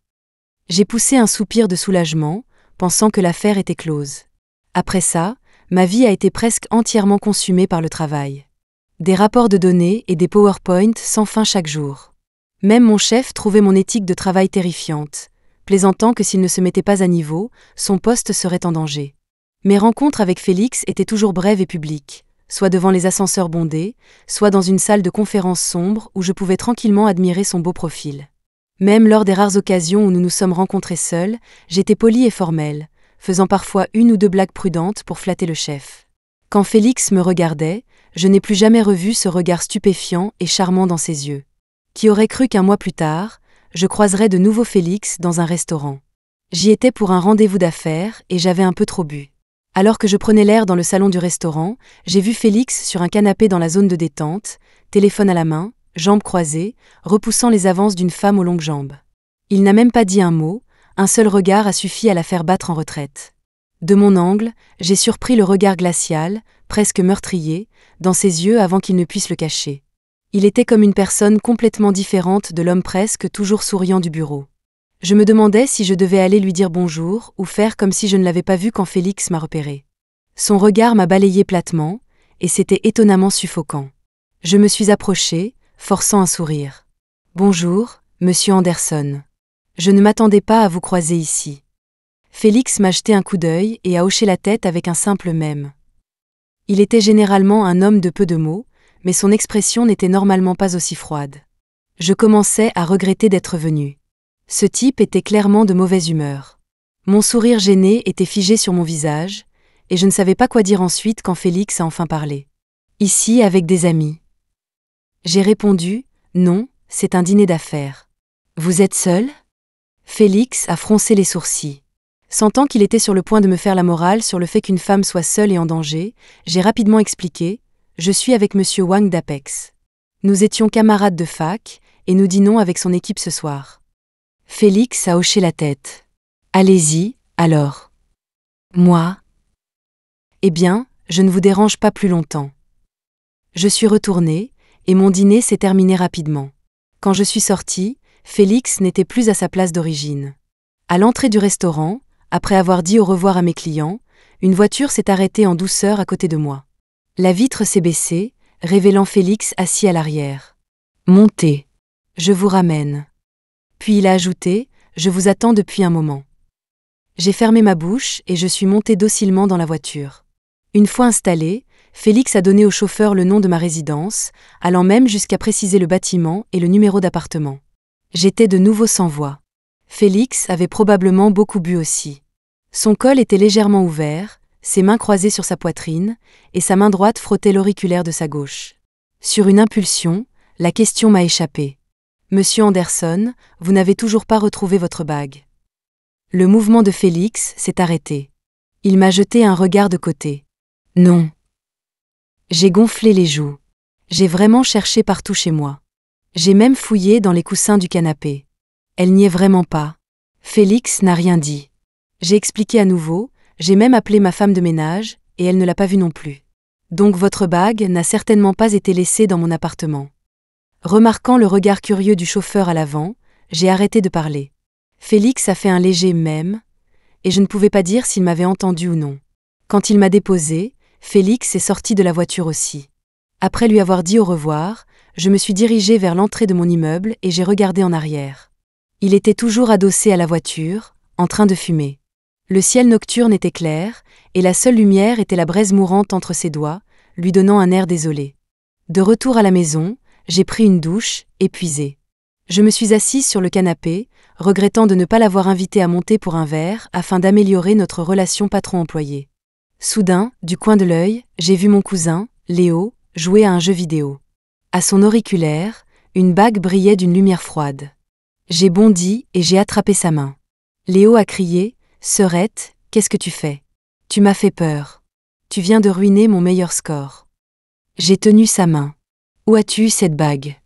J'ai poussé un soupir de soulagement, pensant que l'affaire était close. Après ça, ma vie a été presque entièrement consumée par le travail. Des rapports de données et des PowerPoint sans fin chaque jour. Même mon chef trouvait mon éthique de travail terrifiante, plaisantant que s'il ne se mettait pas à niveau, son poste serait en danger. Mes rencontres avec Félix étaient toujours brèves et publiques, soit devant les ascenseurs bondés, soit dans une salle de conférence sombre où je pouvais tranquillement admirer son beau profil. Même lors des rares occasions où nous nous sommes rencontrés seuls, j'étais polie et formelle, faisant parfois une ou deux blagues prudentes pour flatter le chef. Quand Félix me regardait, je n'ai plus jamais revu ce regard stupéfiant et charmant dans ses yeux. Qui aurait cru qu'un mois plus tard, je croiserais de nouveau Félix dans un restaurant. J'y étais pour un rendez-vous d'affaires et j'avais un peu trop bu. Alors que je prenais l'air dans le salon du restaurant, j'ai vu Félix sur un canapé dans la zone de détente, téléphone à la main, jambes croisées, repoussant les avances d'une femme aux longues jambes. Il n'a même pas dit un mot, un seul regard a suffi à la faire battre en retraite. De mon angle, j'ai surpris le regard glacial, presque meurtrier, dans ses yeux avant qu'il ne puisse le cacher. Il était comme une personne complètement différente de l'homme presque toujours souriant du bureau. Je me demandais si je devais aller lui dire bonjour ou faire comme si je ne l'avais pas vu quand Félix m'a repéré. Son regard m'a balayé platement, et c'était étonnamment suffocant. Je me suis approchée, forçant un sourire. « Bonjour, monsieur Anderson. Je ne m'attendais pas à vous croiser ici. » Félix m'a jeté un coup d'œil et a hoché la tête avec un simple mème. Il était généralement un homme de peu de mots, mais son expression n'était normalement pas aussi froide. Je commençais à regretter d'être venu. Ce type était clairement de mauvaise humeur. Mon sourire gêné était figé sur mon visage, et je ne savais pas quoi dire ensuite quand Félix a enfin parlé. « Ici avec des amis. » J'ai répondu, « Non, c'est un dîner d'affaires. » « Vous êtes seul ?» Félix a froncé les sourcils. Sentant qu'il était sur le point de me faire la morale sur le fait qu'une femme soit seule et en danger, j'ai rapidement expliqué, « Je suis avec monsieur Wang d'Apex. Nous étions camarades de fac, et nous dînons avec son équipe ce soir. » Félix a hoché la tête. « Allez-y, alors. »« Moi ? » ?»« Eh bien, je ne vous dérange pas plus longtemps. » Je suis retournée, et mon dîner s'est terminé rapidement. Quand je suis sortie, Félix n'était plus à sa place d'origine. À l'entrée du restaurant, après avoir dit au revoir à mes clients, une voiture s'est arrêtée en douceur à côté de moi. La vitre s'est baissée, révélant Félix assis à l'arrière. « Montez. Je vous ramène. » Puis il a ajouté, « Je vous attends depuis un moment. » J'ai fermé ma bouche et je suis montée docilement dans la voiture. Une fois installé, Félix a donné au chauffeur le nom de ma résidence, allant même jusqu'à préciser le bâtiment et le numéro d'appartement. J'étais de nouveau sans voix. Félix avait probablement beaucoup bu aussi. Son col était légèrement ouvert, ses mains croisées sur sa poitrine, et sa main droite frottait l'auriculaire de sa gauche. Sur une impulsion, la question m'a échappé. « Monsieur Anderson, vous n'avez toujours pas retrouvé votre bague. » Le mouvement de Félix s'est arrêté. Il m'a jeté un regard de côté. « Non. » J'ai gonflé les joues. J'ai vraiment cherché partout chez moi. J'ai même fouillé dans les coussins du canapé. Elle n'y est vraiment pas. Félix n'a rien dit. J'ai expliqué à nouveau, j'ai même appelé ma femme de ménage, et elle ne l'a pas vue non plus. Donc votre bague n'a certainement pas été laissée dans mon appartement. Remarquant le regard curieux du chauffeur à l'avant, j'ai arrêté de parler. Félix a fait un léger « mème », et je ne pouvais pas dire s'il m'avait entendu ou non. Quand il m'a déposé, Félix est sorti de la voiture aussi. Après lui avoir dit au revoir, je me suis dirigée vers l'entrée de mon immeuble et j'ai regardé en arrière. Il était toujours adossé à la voiture, en train de fumer. Le ciel nocturne était clair, et la seule lumière était la braise mourante entre ses doigts, lui donnant un air désolé. De retour à la maison, j'ai pris une douche, épuisée. Je me suis assise sur le canapé, regrettant de ne pas l'avoir invité à monter pour un verre afin d'améliorer notre relation patron-employé. Soudain, du coin de l'œil, j'ai vu mon cousin, Léo, jouer à un jeu vidéo. À son auriculaire, une bague brillait d'une lumière froide. J'ai bondi et j'ai attrapé sa main. Léo a crié, « Sœurette, qu'est-ce que tu fais ? Tu m'as fait peur. Tu viens de ruiner mon meilleur score. » J'ai tenu sa main. « Où as-tu eu cette bague ?»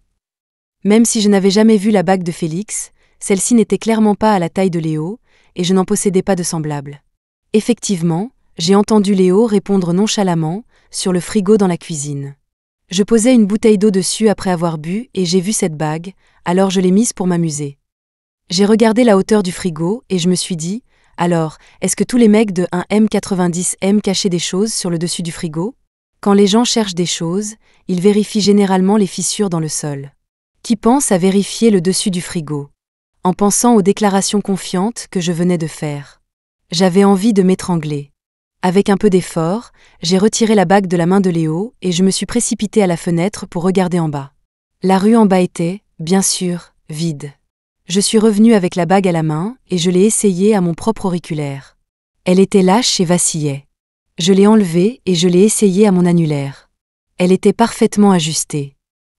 Même si je n'avais jamais vu la bague de Félix, celle-ci n'était clairement pas à la taille de Léo, et je n'en possédais pas de semblable. Effectivement, j'ai entendu Léo répondre nonchalamment, sur le frigo dans la cuisine. Je posais une bouteille d'eau dessus après avoir bu et j'ai vu cette bague, alors je l'ai mise pour m'amuser. J'ai regardé la hauteur du frigo et je me suis dit, alors, est-ce que tous les mecs de 1m90 aiment cacher des choses sur le dessus du frigo ? Quand les gens cherchent des choses, ils vérifient généralement les fissures dans le sol. Qui pense à vérifier le dessus du frigo ? En pensant aux déclarations confiantes que je venais de faire. J'avais envie de m'étrangler. Avec un peu d'effort, j'ai retiré la bague de la main de Léo et je me suis précipitée à la fenêtre pour regarder en bas. La rue en bas était, bien sûr, vide. Je suis revenue avec la bague à la main et je l'ai essayée à mon propre auriculaire. Elle était lâche et vacillait. Je l'ai enlevée et je l'ai essayée à mon annulaire. Elle était parfaitement ajustée.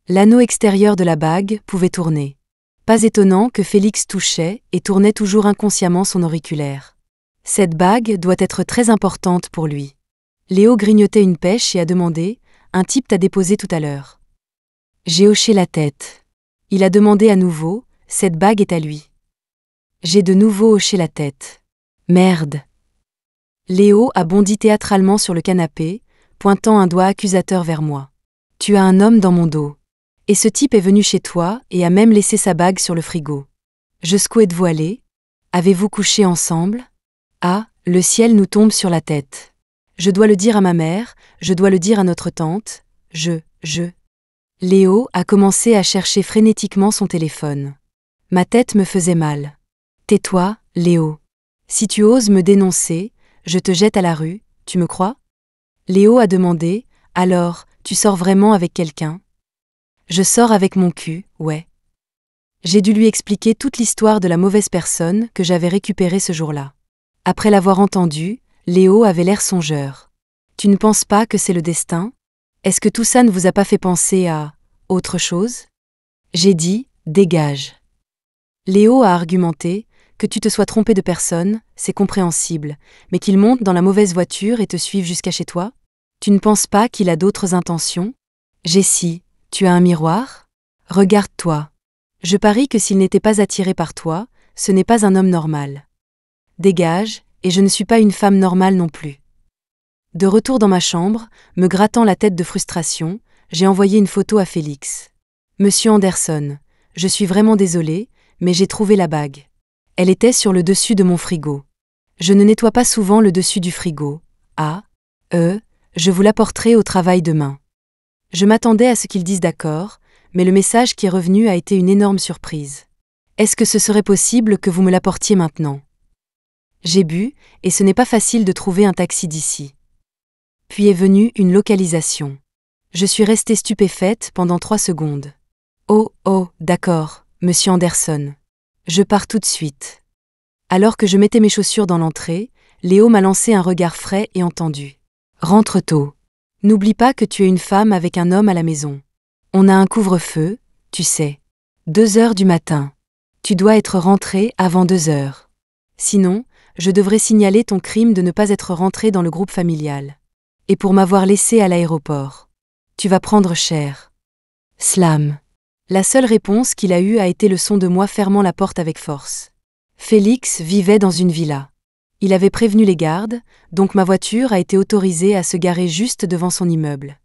L'anneau extérieur de la bague pouvait tourner. Pas étonnant que Félix touchait et tournait toujours inconsciemment son auriculaire. Cette bague doit être très importante pour lui. Léo grignotait une pêche et a demandé « Un type t'a déposé tout à l'heure ». J'ai hoché la tête. Il a demandé à nouveau « Cette bague est à lui ». J'ai de nouveau hoché la tête. Merde. Léo a bondi théâtralement sur le canapé, pointant un doigt accusateur vers moi. Tu as un homme dans mon dos. Et ce type est venu chez toi et a même laissé sa bague sur le frigo. Jusqu'où êtes-vous allé? Avez-vous couché ensemble? Ah, le ciel nous tombe sur la tête. Je dois le dire à ma mère, je dois le dire à notre tante, Léo a commencé à chercher frénétiquement son téléphone. Ma tête me faisait mal. Tais-toi, Léo. Si tu oses me dénoncer, je te jette à la rue, tu me crois? Léo a demandé, alors, tu sors vraiment avec quelqu'un? Je sors avec mon cul, ouais. J'ai dû lui expliquer toute l'histoire de la mauvaise personne que j'avais récupérée ce jour-là. Après l'avoir entendu, Léo avait l'air songeur. Tu ne penses pas que c'est le destin? Est-ce que tout ça ne vous a pas fait penser à autre chose? J'ai dit, dégage. Léo a argumenté, que tu te sois trompé de personne, c'est compréhensible, mais qu'il monte dans la mauvaise voiture et te suive jusqu'à chez toi? Tu ne penses pas qu'il a d'autres intentions? Jessie, tu as un miroir? Regarde-toi. Je parie que s'il n'était pas attiré par toi, ce n'est pas un homme normal. Dégage, et je ne suis pas une femme normale non plus. De retour dans ma chambre, me grattant la tête de frustration, j'ai envoyé une photo à Félix. Monsieur Anderson, je suis vraiment désolée, mais j'ai trouvé la bague. Elle était sur le dessus de mon frigo. Je ne nettoie pas souvent le dessus du frigo. Je vous l'apporterai au travail demain. Je m'attendais à ce qu'ils disent d'accord, mais le message qui est revenu a été une énorme surprise. Est-ce que ce serait possible que vous me l'apportiez maintenant? J'ai bu, et ce n'est pas facile de trouver un taxi d'ici. Puis est venue une localisation. Je suis restée stupéfaite pendant 3 secondes. Oh, d'accord, monsieur Anderson. Je pars tout de suite. Alors que je mettais mes chaussures dans l'entrée, Léo m'a lancé un regard frais et entendu. Rentre tôt. N'oublie pas que tu es une femme avec un homme à la maison. On a un couvre-feu, tu sais. 2 heures du matin. Tu dois être rentré avant 2 heures. Sinon, je devrais signaler ton crime de ne pas être rentré dans le groupe familial. Et pour m'avoir laissé à l'aéroport. Tu vas prendre cher. Slam. La seule réponse qu'il a eue a été le son de moi fermant la porte avec force. Félix vivait dans une villa. Il avait prévenu les gardes, donc ma voiture a été autorisée à se garer juste devant son immeuble.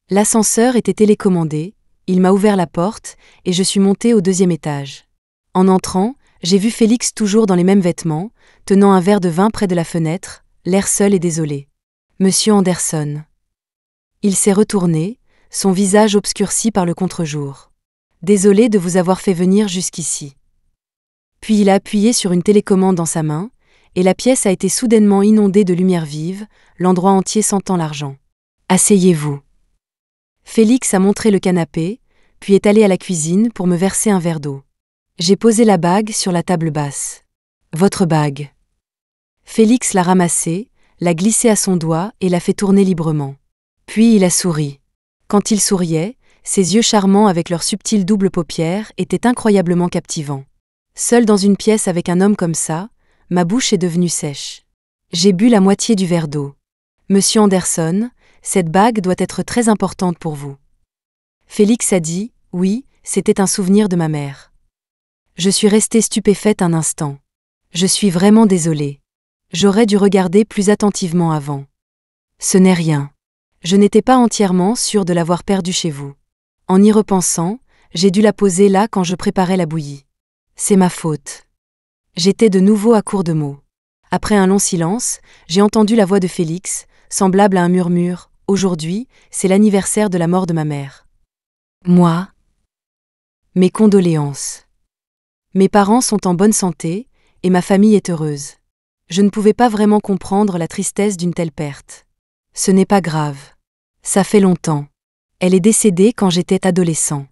L'ascenseur était télécommandé, il m'a ouvert la porte et je suis montée au 2e étage. En entrant, j'ai vu Félix toujours dans les mêmes vêtements, tenant un verre de vin près de la fenêtre, l'air seul et désolé. Monsieur Anderson. Il s'est retourné, son visage obscurci par le contre-jour. Désolé de vous avoir fait venir jusqu'ici. Puis il a appuyé sur une télécommande dans sa main, et la pièce a été soudainement inondée de lumière vive, l'endroit entier sentant l'argent. Asseyez-vous. Félix a montré le canapé, puis est allé à la cuisine pour me verser un verre d'eau. J'ai posé la bague sur la table basse. Votre bague. Félix l'a ramassée, l'a glissée à son doigt et l'a fait tourner librement. Puis il a souri. Quand il souriait, ses yeux charmants avec leurs subtiles doubles paupières étaient incroyablement captivants. Seule dans une pièce avec un homme comme ça, ma bouche est devenue sèche. J'ai bu la moitié du verre d'eau. Monsieur Anderson, cette bague doit être très importante pour vous. Félix a dit, oui, c'était un souvenir de ma mère. Je suis restée stupéfaite un instant. Je suis vraiment désolée. J'aurais dû regarder plus attentivement avant. Ce n'est rien. Je n'étais pas entièrement sûre de l'avoir perdue chez vous. En y repensant, j'ai dû la poser là quand je préparais la bouillie. C'est ma faute. J'étais de nouveau à court de mots. Après un long silence, j'ai entendu la voix de Félix, semblable à un murmure. Aujourd'hui, c'est l'anniversaire de la mort de ma mère. Moi? Mes condoléances. Mes parents sont en bonne santé, et ma famille est heureuse. Je ne pouvais pas vraiment comprendre la tristesse d'une telle perte. Ce n'est pas grave. Ça fait longtemps. Elle est décédée quand j'étais adolescent.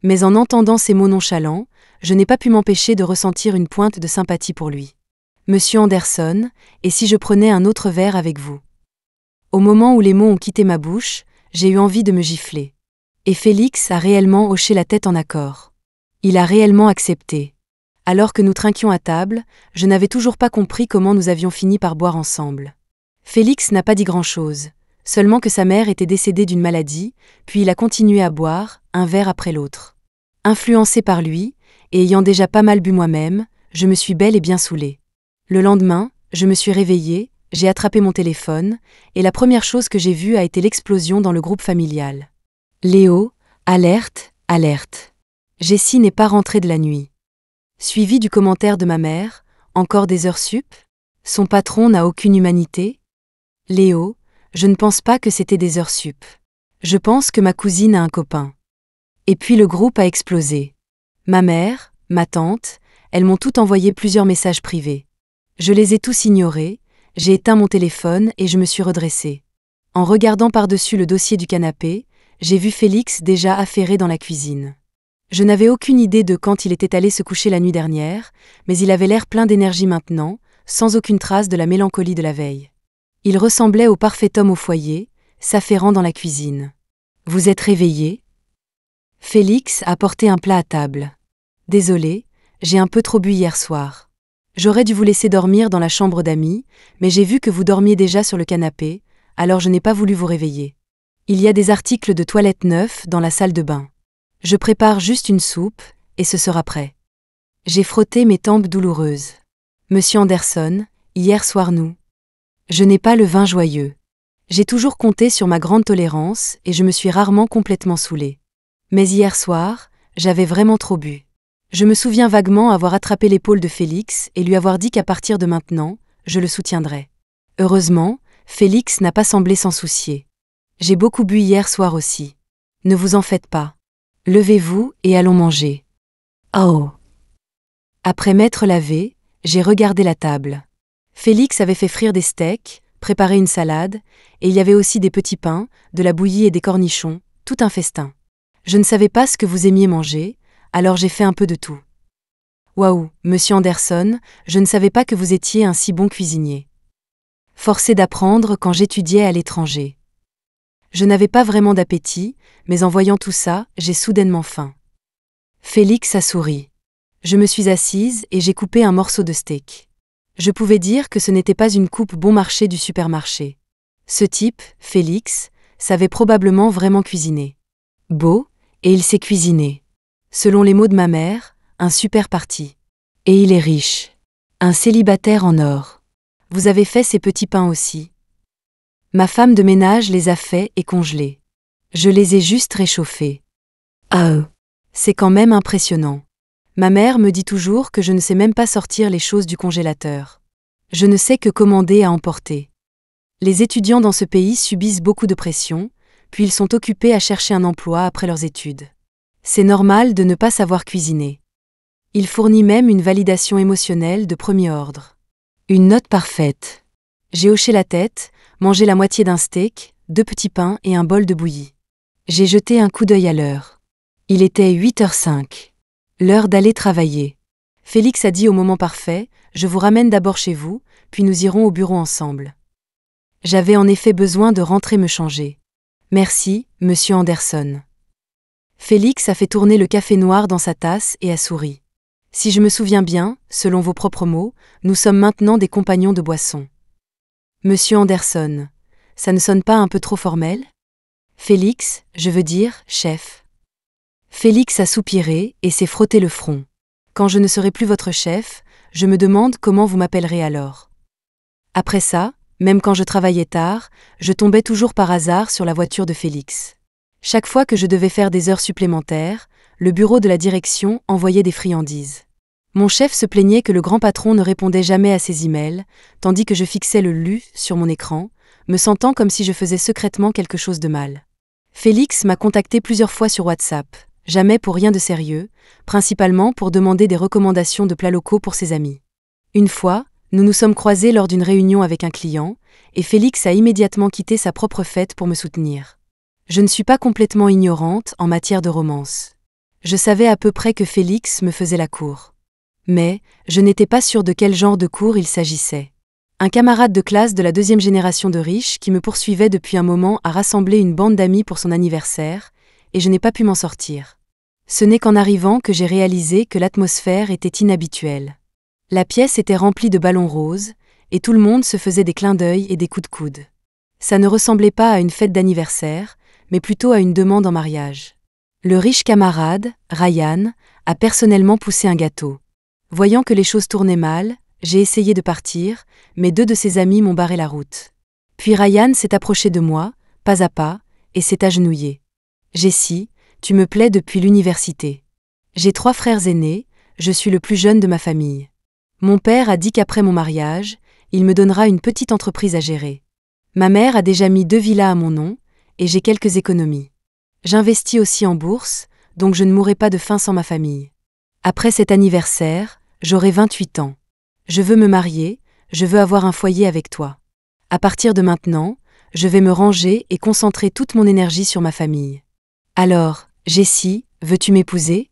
Mais en entendant ces mots nonchalants, je n'ai pas pu m'empêcher de ressentir une pointe de sympathie pour lui. Monsieur Anderson, et si je prenais un autre verre avec vous? Au moment où les mots ont quitté ma bouche, j'ai eu envie de me gifler. Et Félix a réellement hoché la tête en accord. Il a réellement accepté. Alors que nous trinquions à table, je n'avais toujours pas compris comment nous avions fini par boire ensemble. Félix n'a pas dit grand-chose, seulement que sa mère était décédée d'une maladie, puis il a continué à boire, un verre après l'autre. Influencé par lui, et ayant déjà pas mal bu moi-même, je me suis bel et bien saoulée. Le lendemain, je me suis réveillée, j'ai attrapé mon téléphone, et la première chose que j'ai vue a été l'explosion dans le groupe familial. Léo, alerte, alerte. Jessie n'est pas rentrée de la nuit. Suivi du commentaire de ma mère, encore des heures sup? Son patron n'a aucune humanité? Léo, je ne pense pas que c'était des heures sup. Je pense que ma cousine a un copain. Et puis le groupe a explosé. Ma mère, ma tante, elles m'ont toutes envoyé plusieurs messages privés. Je les ai tous ignorés, j'ai éteint mon téléphone et je me suis redressée. En regardant par-dessus le dossier du canapé, j'ai vu Félix déjà affairé dans la cuisine. Je n'avais aucune idée de quand il était allé se coucher la nuit dernière, mais il avait l'air plein d'énergie maintenant, sans aucune trace de la mélancolie de la veille. Il ressemblait au parfait homme au foyer, s'affairant dans la cuisine. « Vous êtes réveillé ?» Félix a apporté un plat à table. « Désolé, j'ai un peu trop bu hier soir. J'aurais dû vous laisser dormir dans la chambre d'amis, mais j'ai vu que vous dormiez déjà sur le canapé, alors je n'ai pas voulu vous réveiller. Il y a des articles de toilette neufs dans la salle de bain. Je prépare juste une soupe, et ce sera prêt. » J'ai frotté mes tempes douloureuses. « Monsieur Anderson, hier soir nous. Je n'ai pas le vin joyeux. J'ai toujours compté sur ma grande tolérance et je me suis rarement complètement saoulée. Mais hier soir, j'avais vraiment trop bu. Je me souviens vaguement avoir attrapé l'épaule de Félix et lui avoir dit qu'à partir de maintenant, je le soutiendrais. Heureusement, Félix n'a pas semblé s'en soucier. J'ai beaucoup bu hier soir aussi. Ne vous en faites pas. Levez-vous et allons manger. Oh. Après m'être lavé, j'ai regardé la table. Félix avait fait frire des steaks, préparé une salade, et il y avait aussi des petits pains, de la bouillie et des cornichons, tout un festin. Je ne savais pas ce que vous aimiez manger, alors j'ai fait un peu de tout. Waouh, monsieur Anderson, je ne savais pas que vous étiez un si bon cuisinier. Forcé d'apprendre quand j'étudiais à l'étranger. Je n'avais pas vraiment d'appétit, mais en voyant tout ça, j'ai soudainement faim. Félix a souri. Je me suis assise et j'ai coupé un morceau de steak. Je pouvais dire que ce n'était pas une coupe bon marché du supermarché. Ce type, Félix, savait probablement vraiment cuisiner. Beau, et il sait cuisiner. Selon les mots de ma mère, un super parti. Et il est riche. Un célibataire en or. Vous avez fait ces petits pains aussi? Ma femme de ménage les a faits et congelés. Je les ai juste réchauffés. Ah, c'est quand même impressionnant. Ma mère me dit toujours que je ne sais même pas sortir les choses du congélateur. Je ne sais que commander à emporter. Les étudiants dans ce pays subissent beaucoup de pression, puis ils sont occupés à chercher un emploi après leurs études. C'est normal de ne pas savoir cuisiner. Il fournit même une validation émotionnelle de premier ordre. Une note parfaite. J'ai hoché la tête, mangé la moitié d'un steak, 2 petits pains et un bol de bouillie. J'ai jeté un coup d'œil à l'heure. Il était 8h05. L'heure d'aller travailler. Félix a dit au moment parfait, « Je vous ramène d'abord chez vous, puis nous irons au bureau ensemble. » J'avais en effet besoin de rentrer me changer. « Merci, monsieur Anderson. » Félix a fait tourner le café noir dans sa tasse et a souri. « Si je me souviens bien, selon vos propres mots, nous sommes maintenant des compagnons de boisson. » Monsieur Anderson, ça ne sonne pas un peu trop formel? Félix, je veux dire, chef. Félix a soupiré et s'est frotté le front. Quand je ne serai plus votre chef, je me demande comment vous m'appellerez alors. Après ça, même quand je travaillais tard, je tombais toujours par hasard sur la voiture de Félix. Chaque fois que je devais faire des heures supplémentaires, le bureau de la direction envoyait des friandises. Mon chef se plaignait que le grand patron ne répondait jamais à ses emails, tandis que je fixais le « lu » sur mon écran, me sentant comme si je faisais secrètement quelque chose de mal. Félix m'a contacté plusieurs fois sur WhatsApp, jamais pour rien de sérieux, principalement pour demander des recommandations de plats locaux pour ses amis. Une fois, Nous nous sommes croisés lors d'une réunion avec un client, et Félix a immédiatement quitté sa propre fête pour me soutenir. Je ne suis pas complètement ignorante en matière de romance. Je savais à peu près que Félix me faisait la cour. Mais, je n'étais pas sûre de quel genre de cour il s'agissait. Un camarade de classe de la deuxième génération de riches qui me poursuivait depuis un moment a rassemblé une bande d'amis pour son anniversaire, et je n'ai pas pu m'en sortir. Ce n'est qu'en arrivant que j'ai réalisé que l'atmosphère était inhabituelle. La pièce était remplie de ballons roses, et tout le monde se faisait des clins d'œil et des coups de coude. Ça ne ressemblait pas à une fête d'anniversaire, mais plutôt à une demande en mariage. Le riche camarade, Ryan, a personnellement poussé un gâteau. Voyant que les choses tournaient mal, j'ai essayé de partir, mais 2 de ses amis m'ont barré la route. Puis Ryan s'est approché de moi, pas à pas, et s'est agenouillé. « Jessie, tu me plais depuis l'université. J'ai 3 frères aînés, je suis le plus jeune de ma famille. Mon père a dit qu'après mon mariage, il me donnera une petite entreprise à gérer. Ma mère a déjà mis 2 villas à mon nom, et j'ai quelques économies. J'investis aussi en bourse, donc je ne mourrai pas de faim sans ma famille. Après cet anniversaire, j'aurai 28 ans. Je veux me marier, je veux avoir un foyer avec toi. À partir de maintenant, je vais me ranger et concentrer toute mon énergie sur ma famille. Alors, Jessie, veux-tu m'épouser ?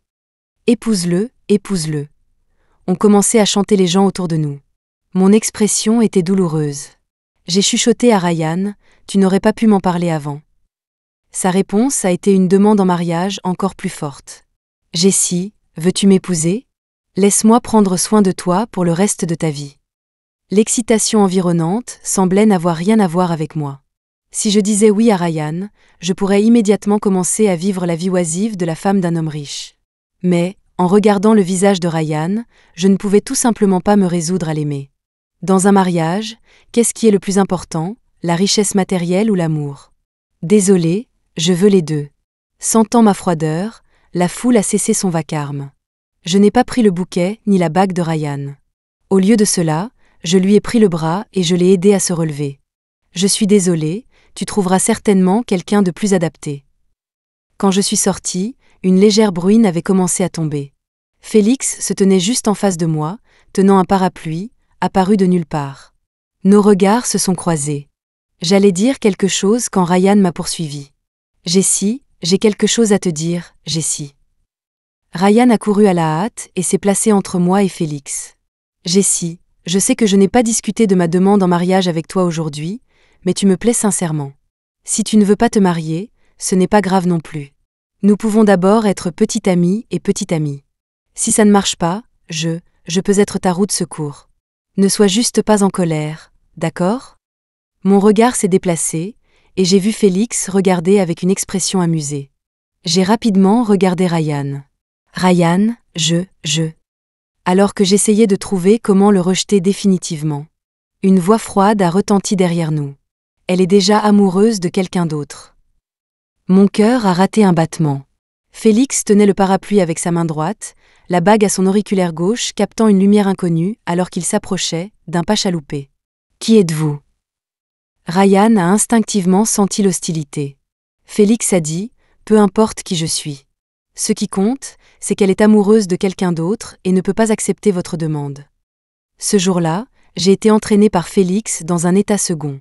Épouse-le, épouse-le. » On commençait à chanter les gens autour de nous. Mon expression était douloureuse. J'ai chuchoté à Ryan, « Tu n'aurais pas pu m'en parler avant. » Sa réponse a été une demande en mariage encore plus forte. « Jessie, veux-tu m'épouser ? Laisse-moi prendre soin de toi pour le reste de ta vie. » L'excitation environnante semblait n'avoir rien à voir avec moi. Si je disais oui à Ryan, je pourrais immédiatement commencer à vivre la vie oisive de la femme d'un homme riche. Mais, en regardant le visage de Ryan, je ne pouvais tout simplement pas me résoudre à l'aimer. Dans un mariage, qu'est-ce qui est le plus important, la richesse matérielle ou l'amour ? Désolée, je veux les 2. Sentant ma froideur, la foule a cessé son vacarme. Je n'ai pas pris le bouquet ni la bague de Ryan. Au lieu de cela, je lui ai pris le bras et je l'ai aidé à se relever. Je suis désolée, tu trouveras certainement quelqu'un de plus adapté. Quand je suis sortie, une légère bruine avait commencé à tomber. Félix se tenait juste en face de moi, tenant un parapluie, apparu de nulle part. Nos regards se sont croisés. J'allais dire quelque chose quand Ryan m'a poursuivi. « Jessie, j'ai quelque chose à te dire, Jessie. » Ryan a couru à la hâte et s'est placé entre moi et Félix. « Jessie, je sais que je n'ai pas discuté de ma demande en mariage avec toi aujourd'hui, mais tu me plais sincèrement. Si tu ne veux pas te marier, ce n'est pas grave non plus. Nous pouvons d'abord être petite amie et petite amie. Si ça ne marche pas, je peux être ta roue de secours. Ne sois juste pas en colère, d'accord ? » Mon regard s'est déplacé, et j'ai vu Félix regarder avec une expression amusée. J'ai rapidement regardé Ryan. Ryan, alors que j'essayais de trouver comment le rejeter définitivement. Une voix froide a retenti derrière nous. Elle est déjà amoureuse de quelqu'un d'autre. Mon cœur a raté un battement. Félix tenait le parapluie avec sa main droite, la bague à son auriculaire gauche captant une lumière inconnue alors qu'il s'approchait, d'un pas chaloupé. « Qui êtes-vous » Ryan a instinctivement senti l'hostilité. Félix a dit « Peu importe qui je suis. Ce qui compte, c'est qu'elle est amoureuse de quelqu'un d'autre et ne peut pas accepter votre demande. » Ce jour-là, j'ai été entraînée par Félix dans un état second.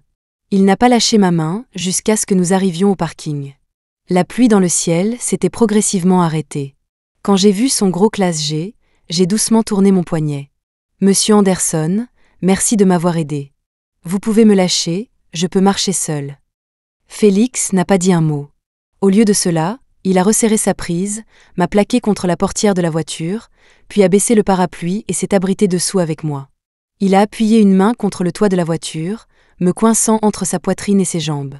Il n'a pas lâché ma main jusqu'à ce que nous arrivions au parking. La pluie dans le ciel s'était progressivement arrêtée. Quand j'ai vu son gros classe G, j'ai doucement tourné mon poignet. « Monsieur Anderson, merci de m'avoir aidé. Vous pouvez me lâcher, je peux marcher seul. » Félix n'a pas dit un mot. Au lieu de cela, il a resserré sa prise, m'a plaqué contre la portière de la voiture, puis a baissé le parapluie et s'est abrité dessous avec moi. Il a appuyé une main contre le toit de la voiture, me coinçant entre sa poitrine et ses jambes.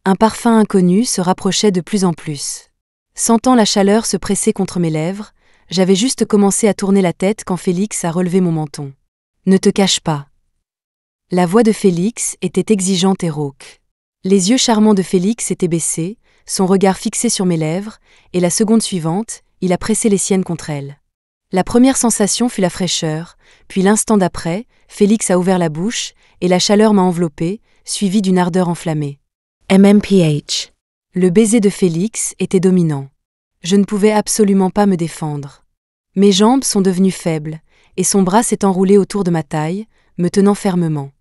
Un parfum inconnu se rapprochait de plus en plus. Sentant la chaleur se presser contre mes lèvres, j'avais juste commencé à tourner la tête quand Félix a relevé mon menton. « Ne te cache pas. » La voix de Félix était exigeante et rauque. Les yeux charmants de Félix étaient baissés, son regard fixé sur mes lèvres, et la seconde suivante, il a pressé les siennes contre elles. La première sensation fut la fraîcheur, puis l'instant d'après, Félix a ouvert la bouche, et la chaleur m'a enveloppée, suivie d'une ardeur enflammée. MMPH. Le baiser de Félix était dominant. Je ne pouvais absolument pas me défendre. Mes jambes sont devenues faibles, et son bras s'est enroulé autour de ma taille, me tenant fermement.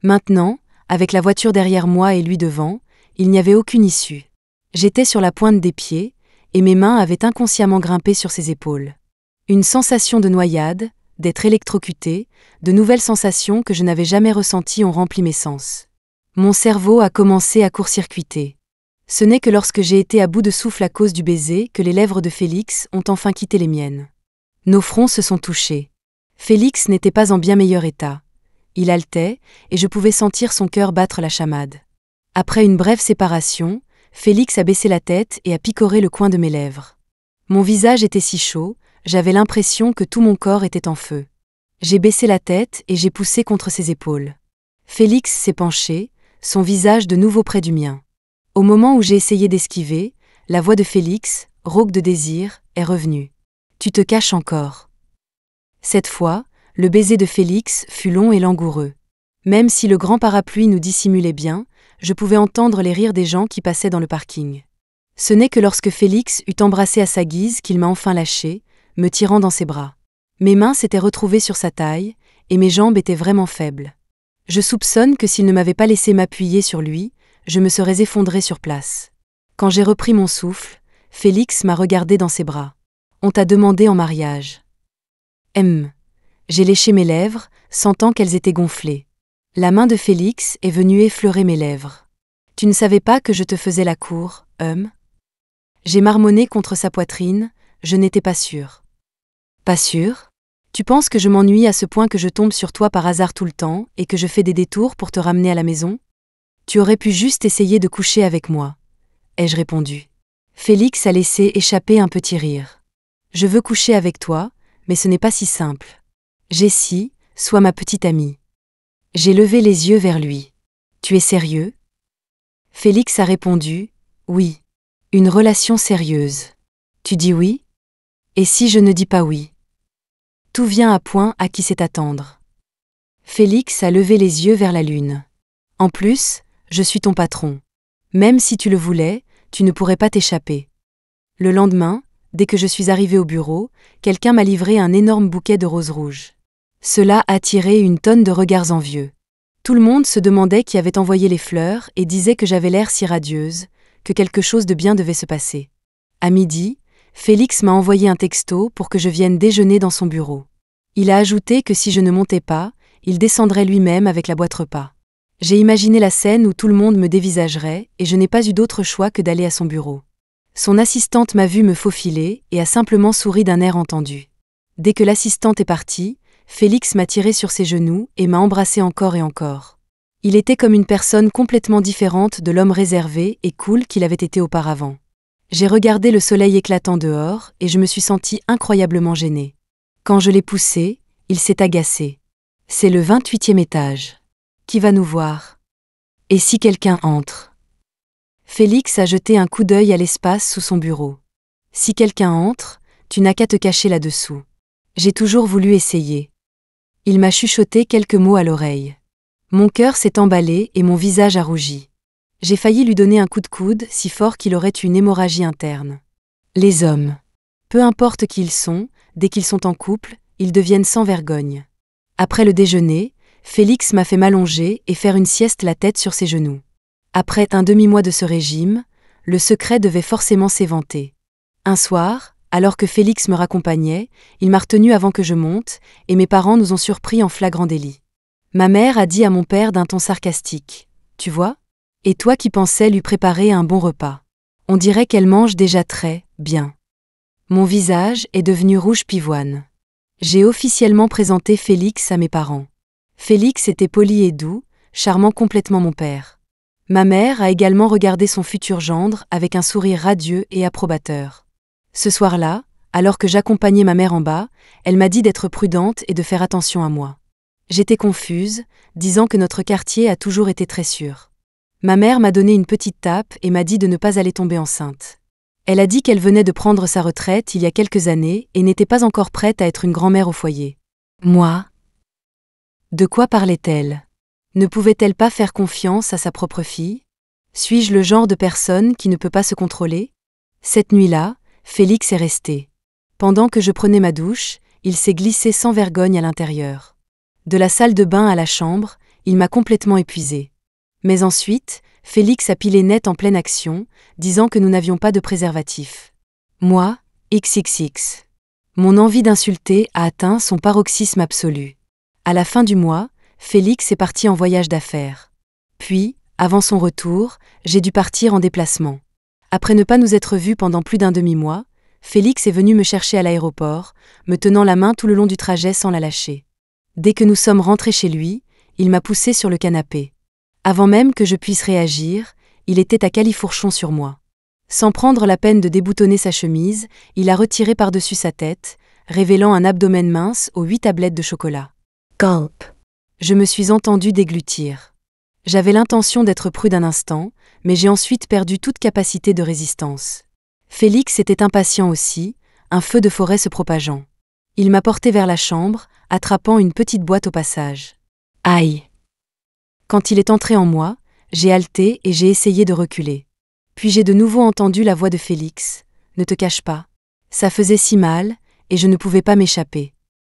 Maintenant, avec la voiture derrière moi et lui devant, il n'y avait aucune issue. J'étais sur la pointe des pieds, et mes mains avaient inconsciemment grimpé sur ses épaules. Une sensation de noyade, d'être électrocuté, de nouvelles sensations que je n'avais jamais ressenties ont rempli mes sens. Mon cerveau a commencé à court-circuiter. Ce n'est que lorsque j'ai été à bout de souffle à cause du baiser que les lèvres de Félix ont enfin quitté les miennes. Nos fronts se sont touchés. Félix n'était pas en bien meilleur état. Il haletait, et je pouvais sentir son cœur battre la chamade. Après une brève séparation, Félix a baissé la tête et a picoré le coin de mes lèvres. Mon visage était si chaud, j'avais l'impression que tout mon corps était en feu. J'ai baissé la tête et j'ai poussé contre ses épaules. Félix s'est penché, son visage de nouveau près du mien. Au moment où j'ai essayé d'esquiver, la voix de Félix, rauque de désir, est revenue. « Tu te caches encore. » Cette fois, le baiser de Félix fut long et langoureux. Même si le grand parapluie nous dissimulait bien, je pouvais entendre les rires des gens qui passaient dans le parking. Ce n'est que lorsque Félix eut embrassé à sa guise qu'il m'a enfin lâché, me tirant dans ses bras. Mes mains s'étaient retrouvées sur sa taille, et mes jambes étaient vraiment faibles. Je soupçonne que s'il ne m'avait pas laissé m'appuyer sur lui, je me serais effondrée sur place. Quand j'ai repris mon souffle, Félix m'a regardé dans ses bras. « On t'a demandé en mariage. » J'ai léché mes lèvres, sentant qu'elles étaient gonflées. La main de Félix est venue effleurer mes lèvres. « Tu ne savais pas que je te faisais la cour, J'ai marmonné contre sa poitrine, je n'étais pas sûre. « Pas sûre ? Tu penses que je m'ennuie à ce point que je tombe sur toi par hasard tout le temps et que je fais des détours pour te ramener à la maison ? Tu aurais pu juste essayer de coucher avec moi, » ai-je répondu. Félix a laissé échapper un petit rire. « Je veux coucher avec toi, mais ce n'est pas si simple. Jessie, sois ma petite amie. » J'ai levé les yeux vers lui. « Tu es sérieux ? » Félix a répondu « Oui. Une relation sérieuse. Tu dis oui ? Et si je ne dis pas oui ? » Tout vient à point à qui sait attendre. Félix a levé les yeux vers la lune. « En plus, je suis ton patron. Même si tu le voulais, tu ne pourrais pas t'échapper. » Le lendemain, dès que je suis arrivée au bureau, quelqu'un m'a livré un énorme bouquet de roses rouges. Cela a attiré une tonne de regards envieux. Tout le monde se demandait qui avait envoyé les fleurs et disait que j'avais l'air si radieuse, que quelque chose de bien devait se passer. À midi, Félix m'a envoyé un texto pour que je vienne déjeuner dans son bureau. Il a ajouté que si je ne montais pas, il descendrait lui-même avec la boîte repas. J'ai imaginé la scène où tout le monde me dévisagerait et je n'ai pas eu d'autre choix que d'aller à son bureau. Son assistante m'a vu me faufiler et a simplement souri d'un air entendu. Dès que l'assistante est partie, Félix m'a tiré sur ses genoux et m'a embrassé encore et encore. Il était comme une personne complètement différente de l'homme réservé et cool qu'il avait été auparavant. J'ai regardé le soleil éclatant dehors et je me suis sentie incroyablement gênée. Quand je l'ai poussé, il s'est agacé. « C'est le 28e étage. Qui va nous voir ? Et si quelqu'un entre ?» Félix a jeté un coup d'œil à l'espace sous son bureau. « Si quelqu'un entre, tu n'as qu'à te cacher là-dessous. J'ai toujours voulu essayer. » Il m'a chuchoté quelques mots à l'oreille. Mon cœur s'est emballé et mon visage a rougi. J'ai failli lui donner un coup de coude si fort qu'il aurait une hémorragie interne. Les hommes. Peu importe qui ils sont, dès qu'ils sont en couple, ils deviennent sans vergogne. Après le déjeuner, Félix m'a fait m'allonger et faire une sieste la tête sur ses genoux. Après un demi-mois de ce régime, le secret devait forcément s'éventer. Un soir, alors que Félix me raccompagnait, il m'a retenu avant que je monte, et mes parents nous ont surpris en flagrant délit. Ma mère a dit à mon père d'un ton sarcastique : « Tu vois ? Et toi qui pensais lui préparer un bon repas. On dirait qu'elle mange déjà très bien. » Mon visage est devenu rouge pivoine. J'ai officiellement présenté Félix à mes parents. Félix était poli et doux, charmant complètement mon père. Ma mère a également regardé son futur gendre avec un sourire radieux et approbateur. Ce soir-là, alors que j'accompagnais ma mère en bas, elle m'a dit d'être prudente et de faire attention à moi. J'étais confuse, disant que notre quartier a toujours été très sûr. Ma mère m'a donné une petite tape et m'a dit de ne pas aller tomber enceinte. Elle a dit qu'elle venait de prendre sa retraite il y a quelques années et n'était pas encore prête à être une grand-mère au foyer. Moi ? De quoi parlait-elle ? Ne pouvait-elle pas faire confiance à sa propre fille ? Suis-je le genre de personne qui ne peut pas se contrôler ? Cette nuit-là, Félix est resté. Pendant que je prenais ma douche, il s'est glissé sans vergogne à l'intérieur. De la salle de bain à la chambre, il m'a complètement épuisée. Mais ensuite, Félix a pilé net en pleine action, disant que nous n'avions pas de préservatif. Moi, XXX. Mon envie d'insulter a atteint son paroxysme absolu. À la fin du mois, Félix est parti en voyage d'affaires. Puis, avant son retour, j'ai dû partir en déplacement. Après ne pas nous être vus pendant plus d'un demi-mois, Félix est venu me chercher à l'aéroport, me tenant la main tout le long du trajet sans la lâcher. Dès que nous sommes rentrés chez lui, il m'a poussé sur le canapé. Avant même que je puisse réagir, il était à califourchon sur moi. Sans prendre la peine de déboutonner sa chemise, il a retiré par-dessus sa tête, révélant un abdomen mince aux 8 tablettes de chocolat. Gulp. Je me suis entendu déglutir. J'avais l'intention d'être prude un instant, mais j'ai ensuite perdu toute capacité de résistance. Félix était impatient aussi, un feu de forêt se propageant. Il m'a porté vers la chambre, attrapant une petite boîte au passage. Aïe! Quand il est entré en moi, j'ai halté et j'ai essayé de reculer. Puis j'ai de nouveau entendu la voix de Félix. Ne te cache pas. Ça faisait si mal, et je ne pouvais pas m'échapper.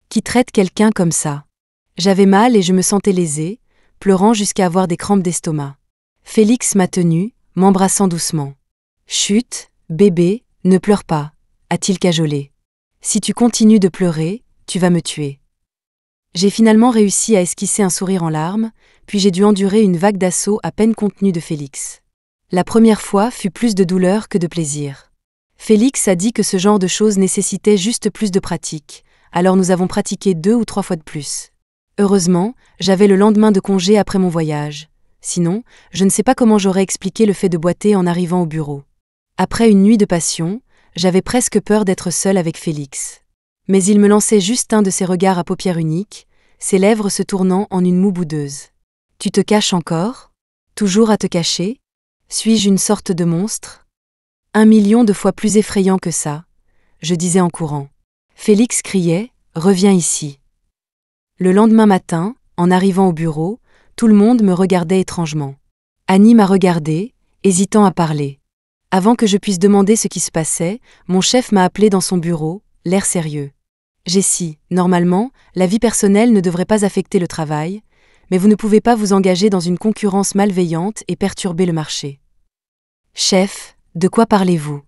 Qui traite quelqu'un comme ça? J'avais mal et je me sentais lésée, pleurant jusqu'à avoir des crampes d'estomac. Félix m'a tenue, m'embrassant doucement. Chut, bébé, ne pleure pas, a-t-il cajolé. Si tu continues de pleurer, tu vas me tuer. J'ai finalement réussi à esquisser un sourire en larmes, puis j'ai dû endurer une vague d'assaut à peine contenue de Félix. La première fois fut plus de douleur que de plaisir. Félix a dit que ce genre de choses nécessitait juste plus de pratique, alors nous avons pratiqué 2 ou 3 fois de plus. Heureusement, j'avais le lendemain de congé après mon voyage. Sinon, je ne sais pas comment j'aurais expliqué le fait de boiter en arrivant au bureau. Après une nuit de passion, j'avais presque peur d'être seule avec Félix. Mais il me lançait juste un de ses regards à paupières uniques, ses lèvres se tournant en une moue boudeuse. « Tu te caches encore? Toujours à te cacher? Suis-je une sorte de monstre? 1 million de fois plus effrayant que ça, je disais en courant. Félix criait « Reviens ici ». Le lendemain matin, en arrivant au bureau, tout le monde me regardait étrangement. Annie m'a regardé, hésitant à parler. Avant que je puisse demander ce qui se passait, mon chef m'a appelé dans son bureau, l'air sérieux. « Jessie, normalement, la vie personnelle ne devrait pas affecter le travail, mais vous ne pouvez pas vous engager dans une concurrence malveillante et perturber le marché. » Chef, de quoi parlez-vous?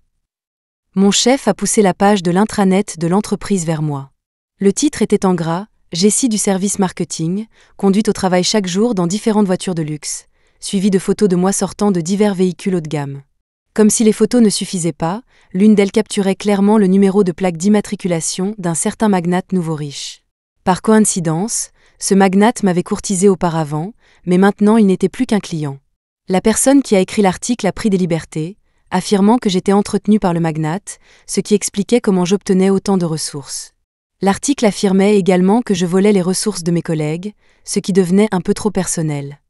Mon chef a poussé la page de l'intranet de l'entreprise vers moi. Le titre était en gras, Jessie du service marketing, conduite au travail chaque jour dans différentes voitures de luxe, suivi de photos de moi sortant de divers véhicules haut de gamme. Comme si les photos ne suffisaient pas, l'une d'elles capturait clairement le numéro de plaque d'immatriculation d'un certain magnate nouveau riche. Par coïncidence, ce magnate m'avait courtisé auparavant, mais maintenant il n'était plus qu'un client. La personne qui a écrit l'article a pris des libertés, affirmant que j'étais entretenue par le magnate, ce qui expliquait comment j'obtenais autant de ressources. L'article affirmait également que je volais les ressources de mes collègues, ce qui devenait un peu trop personnel.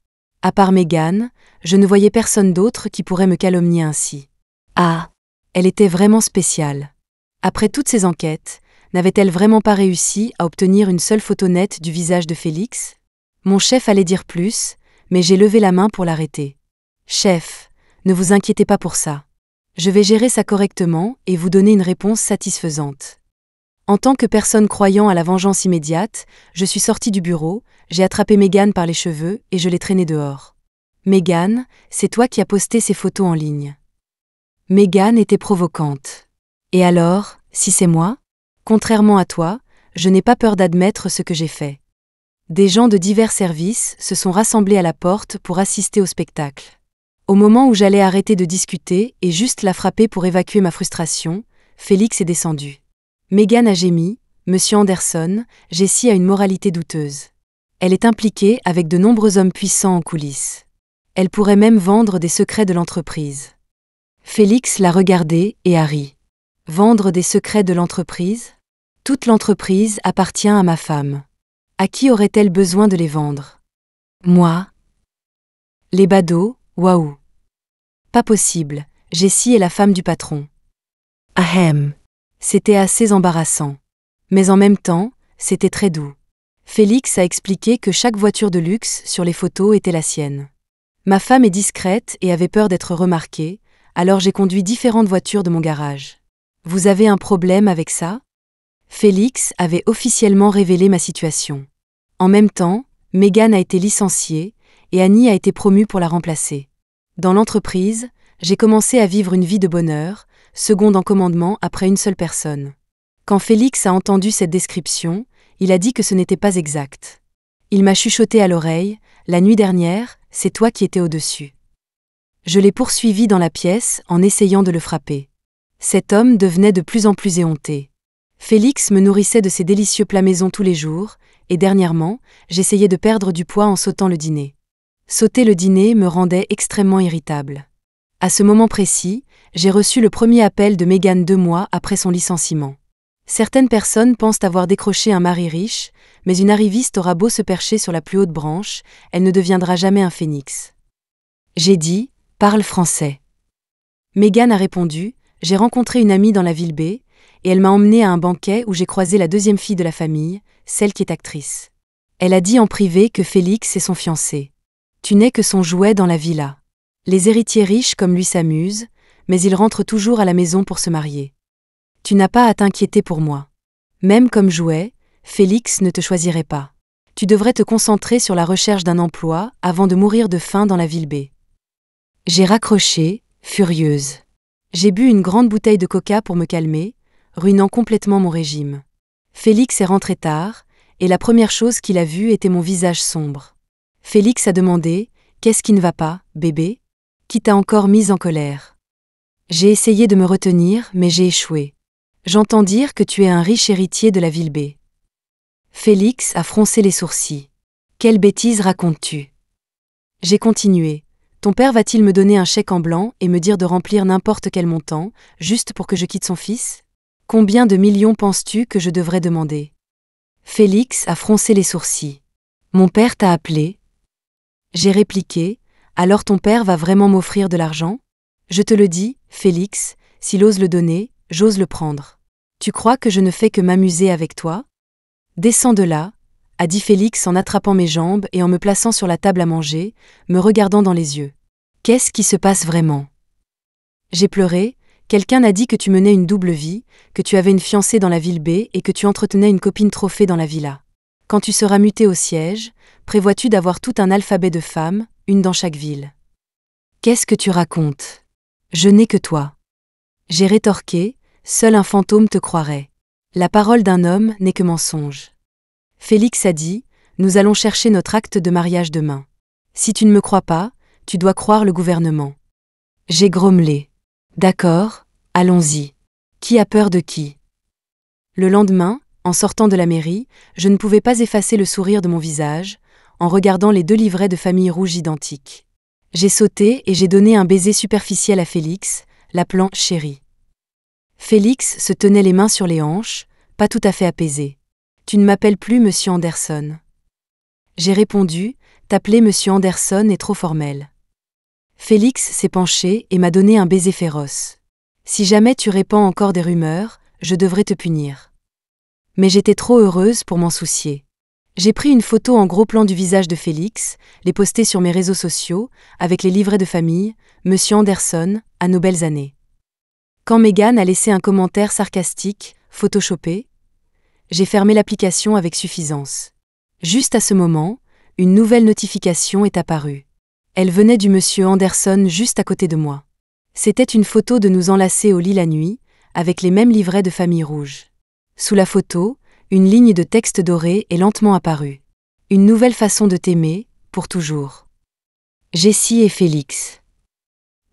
À part Megan, je ne voyais personne d'autre qui pourrait me calomnier ainsi. Ah, elle était vraiment spéciale. Après toutes ces enquêtes, n'avait-elle vraiment pas réussi à obtenir une seule photo nette du visage de Félix? Mon chef allait dire plus, mais j'ai levé la main pour l'arrêter. Chef, ne vous inquiétez pas pour ça. Je vais gérer ça correctement et vous donner une réponse satisfaisante. En tant que personne croyant à la vengeance immédiate, je suis sortie du bureau, j'ai attrapé Megan par les cheveux et je l'ai traînée dehors. Megan, c'est toi qui as posté ces photos en ligne. Megan était provocante. Et alors, si c'est moi? Contrairement à toi, je n'ai pas peur d'admettre ce que j'ai fait. Des gens de divers services se sont rassemblés à la porte pour assister au spectacle. Au moment où j'allais arrêter de discuter et juste la frapper pour évacuer ma frustration, Félix est descendu. Megan a gémi, Monsieur Anderson, Jessie a une moralité douteuse. Elle est impliquée avec de nombreux hommes puissants en coulisses. Elle pourrait même vendre des secrets de l'entreprise. Félix l'a regardé et a ri. Vendre des secrets de l'entreprise? Toute l'entreprise appartient à ma femme. À qui aurait-elle besoin de les vendre? Moi? Les badauds, waouh! Pas possible, Jessie est la femme du patron. Ahem. C'était assez embarrassant. Mais en même temps, c'était très doux. Félix a expliqué que chaque voiture de luxe sur les photos était la sienne. Ma femme est discrète et avait peur d'être remarquée, alors j'ai conduit différentes voitures de mon garage. Vous avez un problème avec ça? Félix avait officiellement révélé ma situation. En même temps, Megan a été licenciée, et Annie a été promue pour la remplacer. Dans l'entreprise, j'ai commencé à vivre une vie de bonheur, seconde en commandement après une seule personne. Quand Félix a entendu cette description, il a dit que ce n'était pas exact. Il m'a chuchoté à l'oreille, « La nuit dernière, c'est toi qui étais au-dessus. » Je l'ai poursuivi dans la pièce en essayant de le frapper. Cet homme devenait de plus en plus éhonté. Félix me nourrissait de ses délicieux plats maison tous les jours, et dernièrement, j'essayais de perdre du poids en sautant le dîner. Sauter le dîner me rendait extrêmement irritable. À ce moment précis, j'ai reçu le premier appel de Megan 2 mois après son licenciement. Certaines personnes pensent avoir décroché un mari riche, mais une arriviste aura beau se percher sur la plus haute branche, elle ne deviendra jamais un phénix. J'ai dit, parle français. Megan a répondu, j'ai rencontré une amie dans la ville B, et elle m'a emmenée à un banquet où j'ai croisé la deuxième fille de la famille, celle qui est actrice. Elle a dit en privé que Félix est son fiancé. Tu n'es que son jouet dans la villa. Les héritiers riches comme lui s'amusent, mais ils rentrent toujours à la maison pour se marier. Tu n'as pas à t'inquiéter pour moi. Même comme jouet, Félix ne te choisirait pas. Tu devrais te concentrer sur la recherche d'un emploi avant de mourir de faim dans la ville B. J'ai raccroché, furieuse. J'ai bu une grande bouteille de coca pour me calmer, ruinant complètement mon régime. Félix est rentré tard, et la première chose qu'il a vue était mon visage sombre. Félix a demandé, « Qu'est-ce qui ne va pas, bébé ? Qui t'a encore mise en colère ?» J'ai essayé de me retenir, mais j'ai échoué. J'entends dire que tu es un riche héritier de la ville B. Félix a froncé les sourcils. Quelle bêtise racontes-tu ? J'ai continué. Ton père va-t-il me donner un chèque en blanc et me dire de remplir n'importe quel montant, juste pour que je quitte son fils ? Combien de millions penses-tu que je devrais demander ? Félix a froncé les sourcils. Mon père t'a appelé ? J'ai répliqué. Alors ton père va vraiment m'offrir de l'argent ? Je te le dis, Félix, s'il ose le donner, j'ose le prendre. Tu crois que je ne fais que m'amuser avec toi ? Descends de là, a dit Félix en attrapant mes jambes et en me plaçant sur la table à manger, me regardant dans les yeux. Qu'est-ce qui se passe vraiment ? J'ai pleuré. Quelqu'un a dit que tu menais une double vie, que tu avais une fiancée dans la ville B et que tu entretenais une copine trophée dans la villa. Quand tu seras muté au siège, prévois-tu d'avoir tout un alphabet de femmes, une dans chaque ville ? Qu'est-ce que tu racontes ? Je n'ai que toi. J'ai rétorqué, seul un fantôme te croirait. La parole d'un homme n'est que mensonge. Félix a dit, nous allons chercher notre acte de mariage demain. Si tu ne me crois pas, tu dois croire le gouvernement. J'ai grommelé. D'accord, allons-y. Qui a peur de qui ? Le lendemain, en sortant de la mairie, je ne pouvais pas effacer le sourire de mon visage, en regardant les 2 livrets de famille rouges identiques. J'ai sauté et j'ai donné un baiser superficiel à Félix, l'appelant « chéri ». Félix se tenait les mains sur les hanches, pas tout à fait apaisé. « Tu ne m'appelles plus Monsieur Anderson. » J'ai répondu, « T'appeler Monsieur Anderson est trop formel. » Félix s'est penché et m'a donné un baiser féroce. « Si jamais tu répands encore des rumeurs, je devrais te punir. » Mais j'étais trop heureuse pour m'en soucier. J'ai pris une photo en gros plan du visage de Félix, l'ai postée sur mes réseaux sociaux, avec les livrets de famille, Monsieur Anderson, à nos belles années. Quand Megan a laissé un commentaire sarcastique, photoshopé, j'ai fermé l'application avec suffisance. Juste à ce moment, une nouvelle notification est apparue. Elle venait du Monsieur Anderson juste à côté de moi. C'était une photo de nous enlacer au lit la nuit, avec les mêmes livrets de famille rouge. Sous la photo, une ligne de texte doré est lentement apparue. Une nouvelle façon de t'aimer, pour toujours. Jessie et Félix.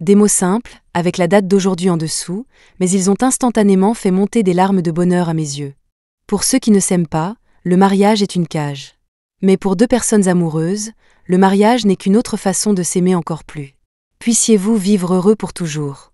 Des mots simples, avec la date d'aujourd'hui en dessous, mais ils ont instantanément fait monter des larmes de bonheur à mes yeux. Pour ceux qui ne s'aiment pas, le mariage est une cage. Mais pour 2 personnes amoureuses, le mariage n'est qu'une autre façon de s'aimer encore plus. Puissiez-vous vivre heureux pour toujours.